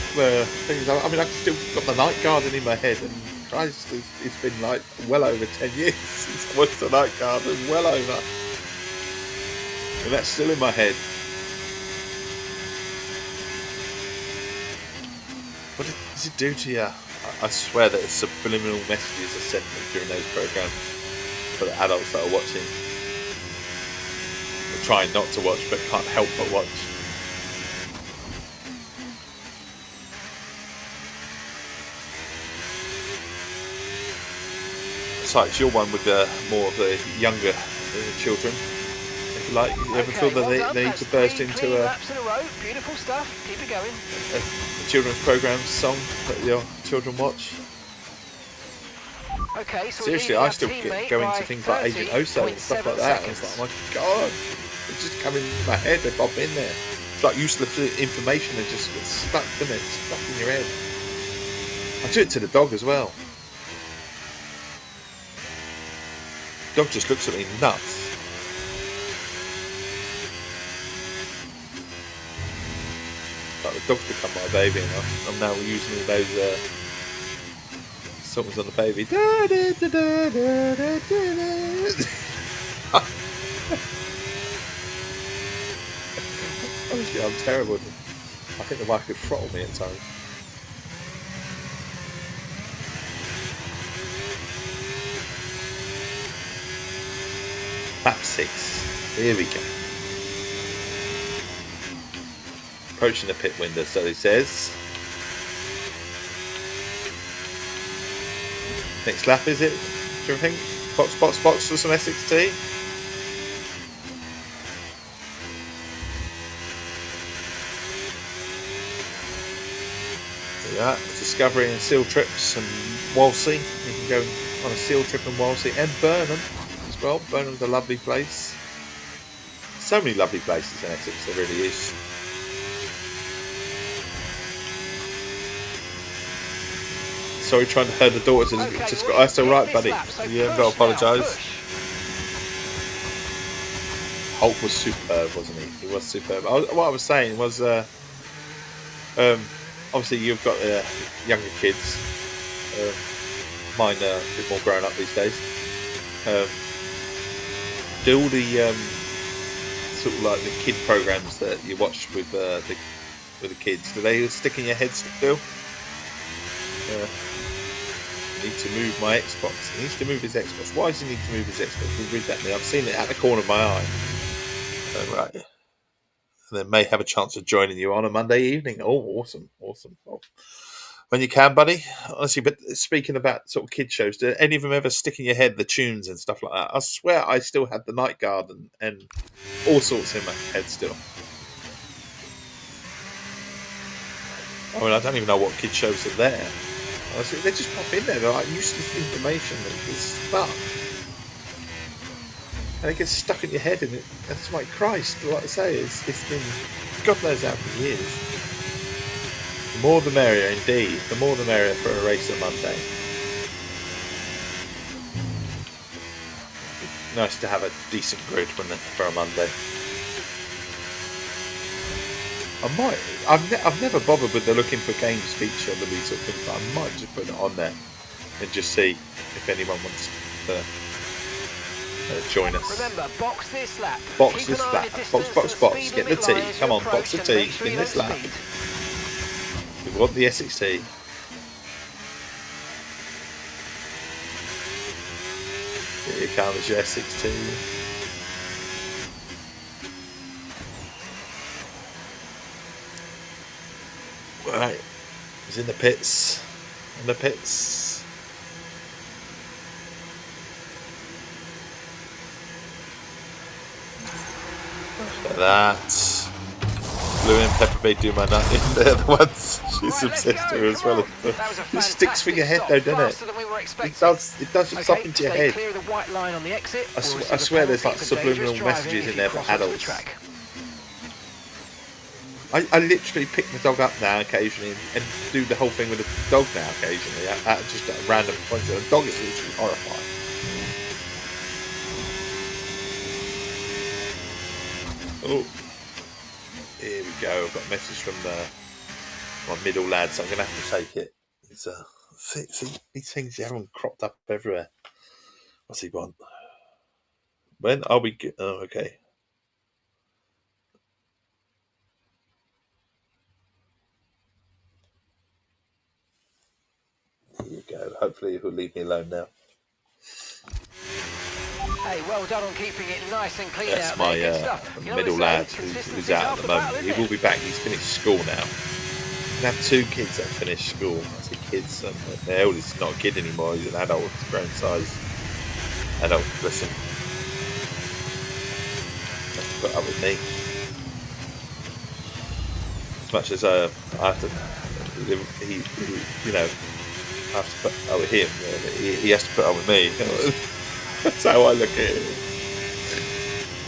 things. I mean, I've still got the night garden in my head, and Christ, it's been like well over 10 years since I watched the night garden. Well over. And that's still in my head. What does it do to you? I swear that it's subliminal messages are sent during those programs for the adults that are watching. They're trying not to watch, but can't help but watch. Besides, you're one with more of the younger children. Like, you ever feel that they need to burst into a
beautiful stuff. Keep it going.
A children's program song that your children watch?
Okay, so
seriously, I still go into things like Agent Oso and stuff like that. And it's like, oh my god, it's just coming in my head. They pop in there. It's like useless information that just gets stuck, doesn't it? Stuck in your head. I do it to the dog as well. Dog just looks at me nuts. Like the dog's become my baby, and I'm now using all those songs on the baby. Da, da, da, da, da, da, da. Honestly, I'm terrible. I think the wife could throttle me at times. Lap 6. Here we go. Approaching the pit window, so he says. Next lap, is it? Do you think? Box for some Essex Tea? Yeah, Discovery and Seal Trips and Walsey. You can go on a Seal Trip in Walsey and Burnham as well. Burnham's a lovely place. So many lovely places in Essex, there really is. Sorry, trying to herd the daughters. That's all right, buddy. You haven't got to apologise. Holt was superb, wasn't he? He was superb. What I was saying was, obviously you've got younger kids. Mine are a bit more grown up these days. Do all the sort of like the kid programs that you watch with the kids? Do they stick in your head still? Need to move my Xbox. He needs to move his Xbox. Why does he need to move his Xbox? We'll read that. I've seen it at the corner of my eye. Right. And then may have a chance of joining you on a Monday evening. Oh, awesome. Oh. When you can, buddy. Honestly, but speaking about sort of kid shows, do any of them ever stick in your head, the tunes and stuff like that? I swear I still had the Night Guard and all sorts in my head still. I mean, I don't even know what kid shows are there. Honestly, they just pop in there. They're like useless information that gets stuck. And it gets stuck in your head, and it's like, Christ, like I say, it's been God knows how many years. The more the merrier, indeed. The more the merrier for a race on Monday. Nice to have a decent grid for a Monday. I've never bothered with the looking for games feature of these sort of things, but I might just put it on there and just see if anyone wants to join us.
Remember, box this lap.
Box. Get the tea. Come on, box the tea in this lap. We want the Essex Tea. Here comes your Essex Tea. Right, he's in the pits. Look at that. Blue and Pepper Bay do my nothing. They're the ones she's obsessed with as well. It sticks for your head though, doesn't it? It does just up into your head. I swear there's like subliminal messages in there for adults. I literally pick the dog up now occasionally and do the whole thing with the dog now occasionally at just at random points. The dog is literally horrified. Oh, here we go. I've got a message from my middle lad, so I'm going to have to take it. It's see, these things you haven't cropped up everywhere. What's he want? When are we? Oh, okay. Here you go. Hopefully he'll leave me alone now.
Hey, well done on keeping it nice and clean.
That's
out
my
there.
middle lad who's out at the moment. He will be back. He's finished school now. I have two kids that finished school. I say kids. The eldest is not a kid anymore. He's an adult. He's grown size. Adult. Listen. Have to put up with me. As much as I have to, he you know, I have to put up with him. He has to put up with me. That's how I look at it.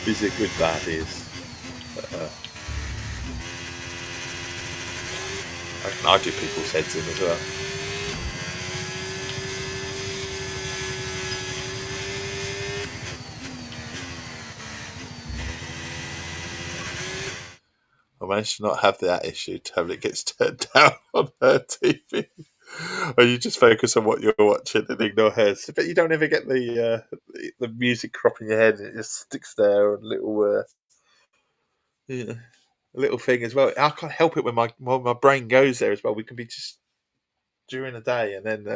He's a good lad, he is. I do people's heads in as well. I managed to not have that issue till it gets turned down on her TV. Or you just focus on what you're watching and ignore hers. But you don't ever get the music crop in your head. It just sticks there, and a little thing as well. I can't help it when my brain goes there as well. We can be just during the day, and then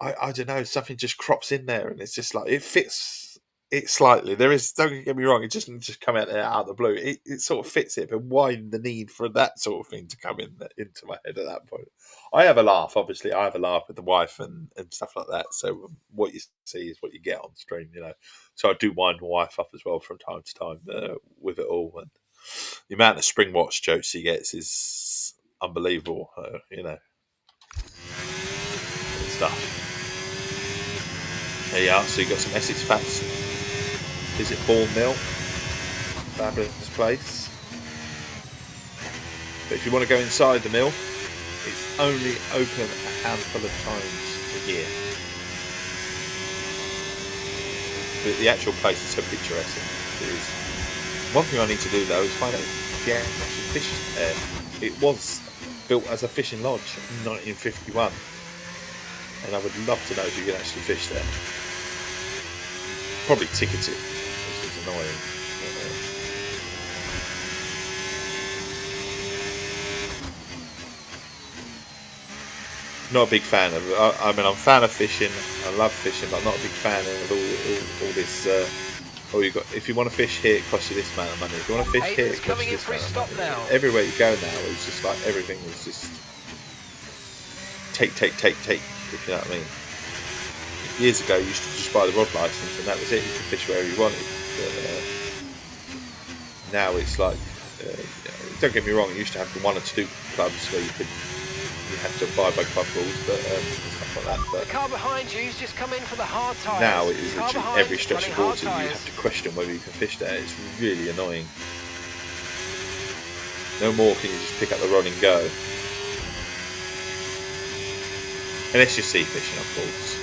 I don't know, something just crops in there, and it's just like it fits It slightly. There is. Don't get me wrong. It doesn't just come out there out of the blue. It sort of fits it, but why the need for that sort of thing to come into my head at that point? I have a laugh. Obviously, I have a laugh with the wife and stuff like that. So what you see is what you get on stream, you know. So I do wind my wife up as well from time to time with it all, and the amount of spring watch jokes he gets is unbelievable. You know, good stuff. There you are. So you got some Essex facts. Visit Bourne Mill, fabulous place. But if you want to go inside the mill, it's only open a handful of times a year. But the actual place is so picturesque. It is. One thing I need to do though is find out if you actually fish there. It was built as a fishing lodge in 1951, and I would love to know if you can actually fish there. Probably ticketed. Annoying. Not a big fan of. I mean, I'm a fan of fishing. I love fishing, but I'm not a big fan of all this. You got. If you want to fish here, it costs you this amount of money. If you want to fish here, it costs you this amount of money. Everywhere you go now, it's just like everything is just take. If you know what I mean. Years ago, you used to just buy the rod license, and that was it. You could fish wherever you wanted. Now it's like, don't get me wrong, you used to have the 1 or 2 clubs where you had to buy by club rules, but stuff like that. But
the car behind you's just come in for the hard tyres.
now it is literally every stretch of water you have to question whether you can fish there. It's really annoying. No more can you just pick up the rod and go. Unless you're sea fishing, of course.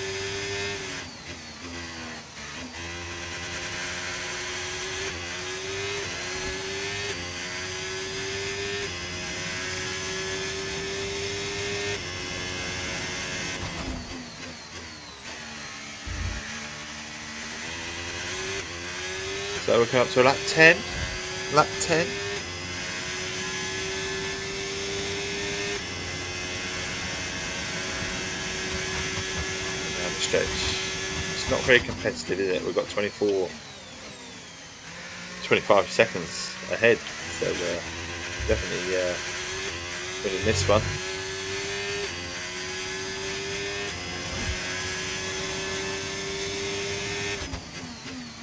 So we're coming up to lap 10. Lap 10. Down the stretch. It's not very competitive, is it? We've got 25 seconds ahead. So definitely winning this one.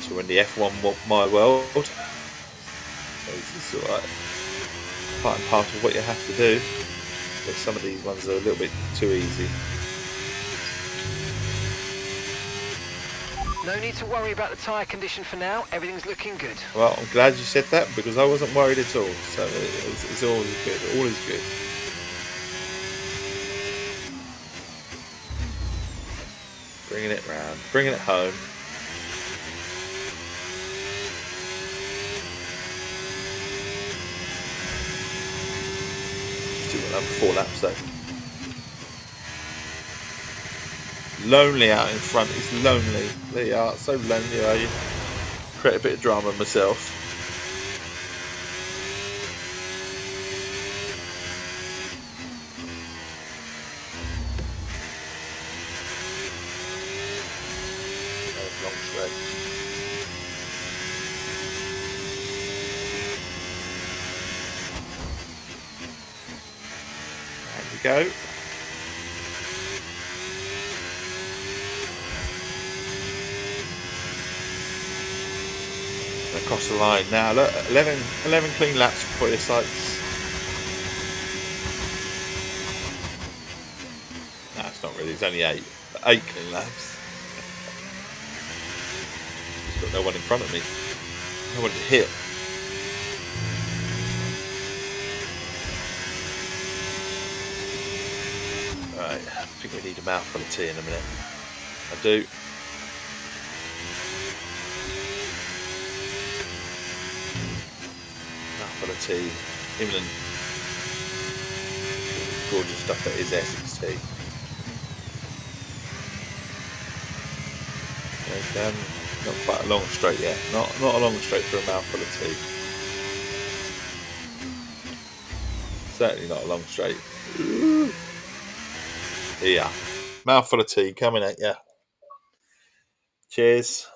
To win the F1 My World. So this is sort of like part and parcel of what you have to do. But some of these ones are a little bit too easy.
No need to worry about the tyre condition for now. Everything's looking good.
Well, I'm glad you said that because I wasn't worried at all. So it's all good. All is good. Bringing it round. Bringing it home. Another 4 laps though. Lonely out in front. It's lonely. There you are. So lonely, are you? Create a bit of drama myself. Long straight. Go. Across the line now. Look, 11 clean laps for your sights. No, it's not really. It's only 8 clean laps. Just got no one in front of me. No one to hit. Right, I think we need a mouthful of tea in a minute. I do. Mouthful of tea. England. Gorgeous stuff that is Essex Tea. And, not quite a long straight yet. Not a long straight for a mouthful of tea. Certainly not a long straight. Yeah, mouthful of tea coming at you. Cheers.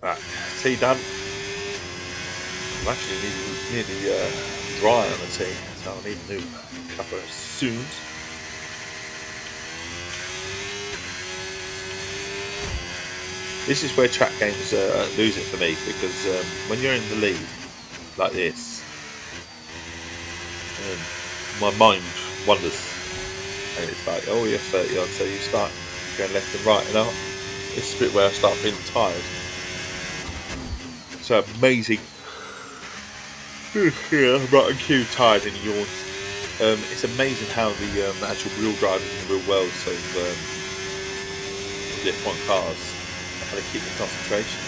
Right, tea done. I'm actually nearly dry on the tea, so I'll need a new cuppa soon. This is where track games lose it for me, because when you're in the lead like this, my mind wanders, and it's like, oh, you're 30 on, so you start going left and right, and this is the bit where I start feeling tired. So amazing. Yeah, I'm right on cue, tired and yawns. It's amazing how the actual real drivers in the real world, so the F1 cars, how they keep the concentration.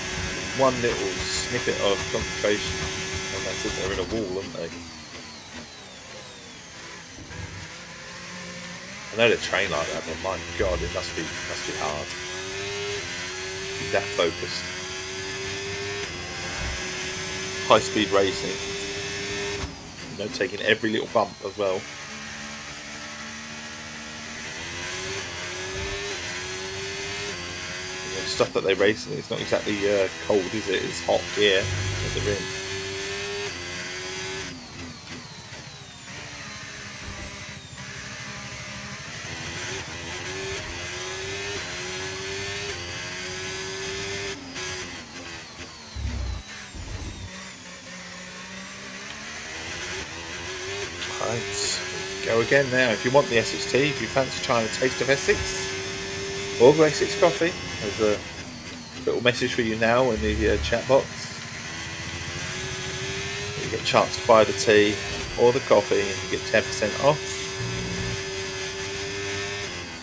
One little snippet of concentration, and that's it. They're in a wall, aren't they? I know they train like that, but my God, it must be hard. Be that focused. High speed racing. You know, taking every little bump as well. You know, stuff that they race in, it's not exactly cold, is it? It's hot here at the rim. Right, go again now. If you want the Essex Tea, if you fancy trying a taste of Essex or Essex coffee, there's a little message for you now in the chat box. You get a chance to buy the tea or the coffee, and you get 10% off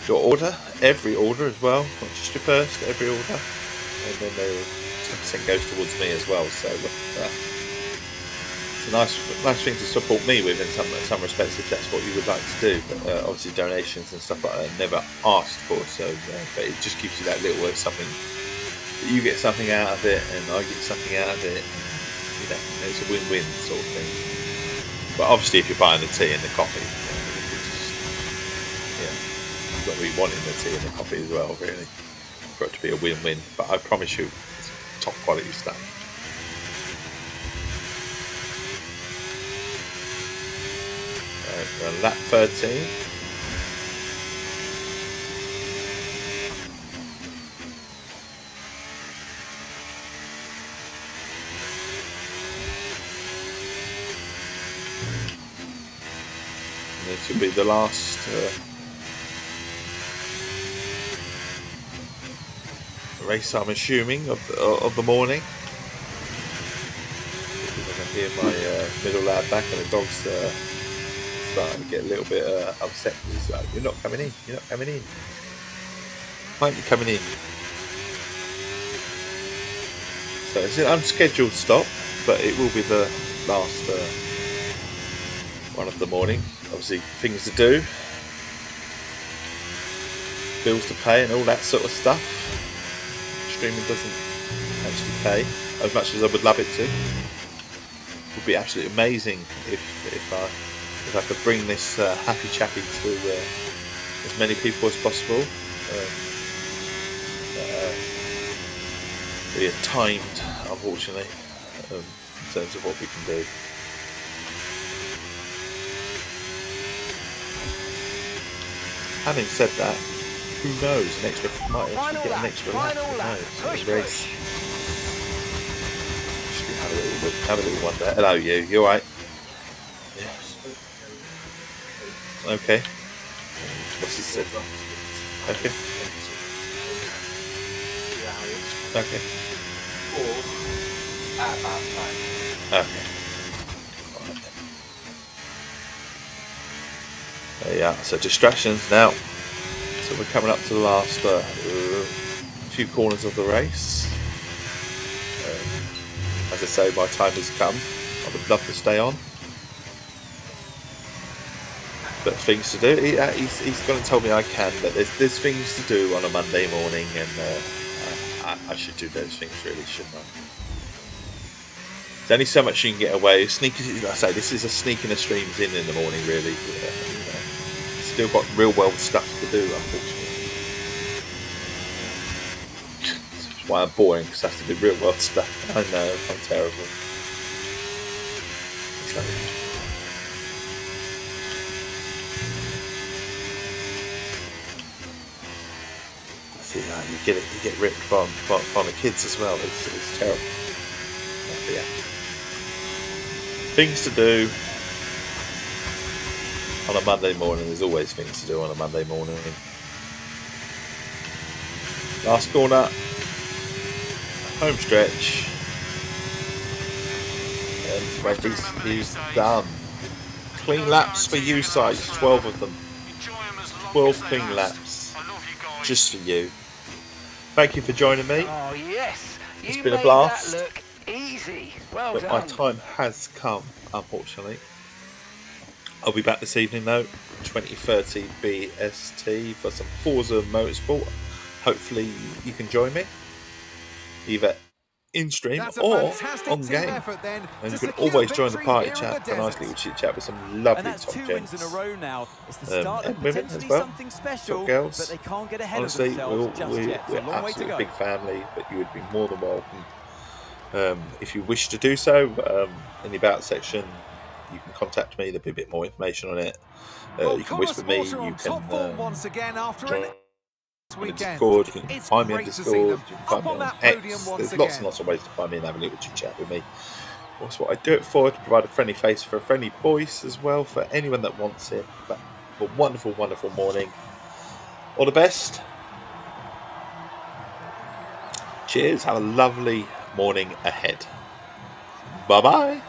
your order, every order as well, not just your first, every order, and then 10% goes towards me as well. So look at that. It's a nice thing to support me with in some respects, if that's what you would like to do. But obviously donations and stuff like that are never asked for, so but it just gives you that little something, that you get something out of it and I get something out of it. You know, it's a win-win sort of thing. But obviously, if you're buying the tea and the coffee, you've got to be wanting the tea and the coffee as well, really, for it to be a win-win. But I promise you, it's top quality stuff. Lap 13. And this will be the last race, I'm assuming, of the morning. Because I can hear my middle lad back, and the dog's starting to get a little bit upset. He's like, "You're not coming in. You're not coming in. Why aren't you coming in?" So it's an unscheduled stop, but it will be the last one of the morning. Obviously, things to do, bills to pay, and all that sort of stuff. Streaming doesn't actually pay as much as I would love it to. It would be absolutely amazing if I could bring this happy chappy to as many people as possible. We are timed, unfortunately, in terms of what we can do. Having said that, who knows? Might actually get an extra lap. Who knows? Race. Have a little one there. Hello, you. You alright? Okay. What's he said? Okay. Okay. Okay. There you are. So distractions now. So we're coming up to the last few corners of the race. As I say, my time has come. I would love to stay on, but things to do. He's going to tell me I can, but there's things to do on a Monday morning, and I should do those things, really, shouldn't I? There's only so much you can get away. Like I say, this is a sneaking the streams in the morning, really. Still got real world stuff to do, unfortunately. why I'm boring, because I have to do real world stuff. I know, I'm terrible. So, see, you get ripped from the kids as well. It's terrible. But yeah. Things to do on a Monday morning. There's always things to do on a Monday morning. Last corner, home stretch, and race is done. Clean laps for you, sides, 12 of them. 12 clean laps, just for you. Thank you for joining me.
Oh yes,
It's
you
been a
made
blast.
that look easy. Well
But
done.
my time has come, unfortunately. I'll be back this evening though, 2030 BST for some Forza Motorsport. Hopefully you can join me, either in stream
That's a
or
fantastic
on
team
game.
effort then
And
to
you can
secure
always join the
victory
party
here in
chat,
the
a nice
desert.
little chit chat with some
And
lovely
that's
top
2 wins in a
gents.
row now. It's the start of
And women as
potentially
well,
something special,
top girls.
but they can't get ahead
Honestly,
of themselves just
we're
yet. It's a long way to
absolutely a
go.
big family, but you would be more than welcome. If you wish to do so, in the About section, you can contact me. There'll be a bit more information on it.
Well,
You can wish
Coppa
with me.
Sport are
You
on
can
top form once again after
join
an weekend.
Discord. You can
It's
find me on
great to see
Discord.
them
You can
up
find me
on
on
that podium
X.
once
There's
again.
lots and lots of ways to find me and have a little chit chat with me. That's what I do it for, to provide a friendly face for a friendly voice as well for anyone that wants it. But a wonderful, wonderful morning. All the best. Cheers. Have a lovely morning ahead. Bye bye.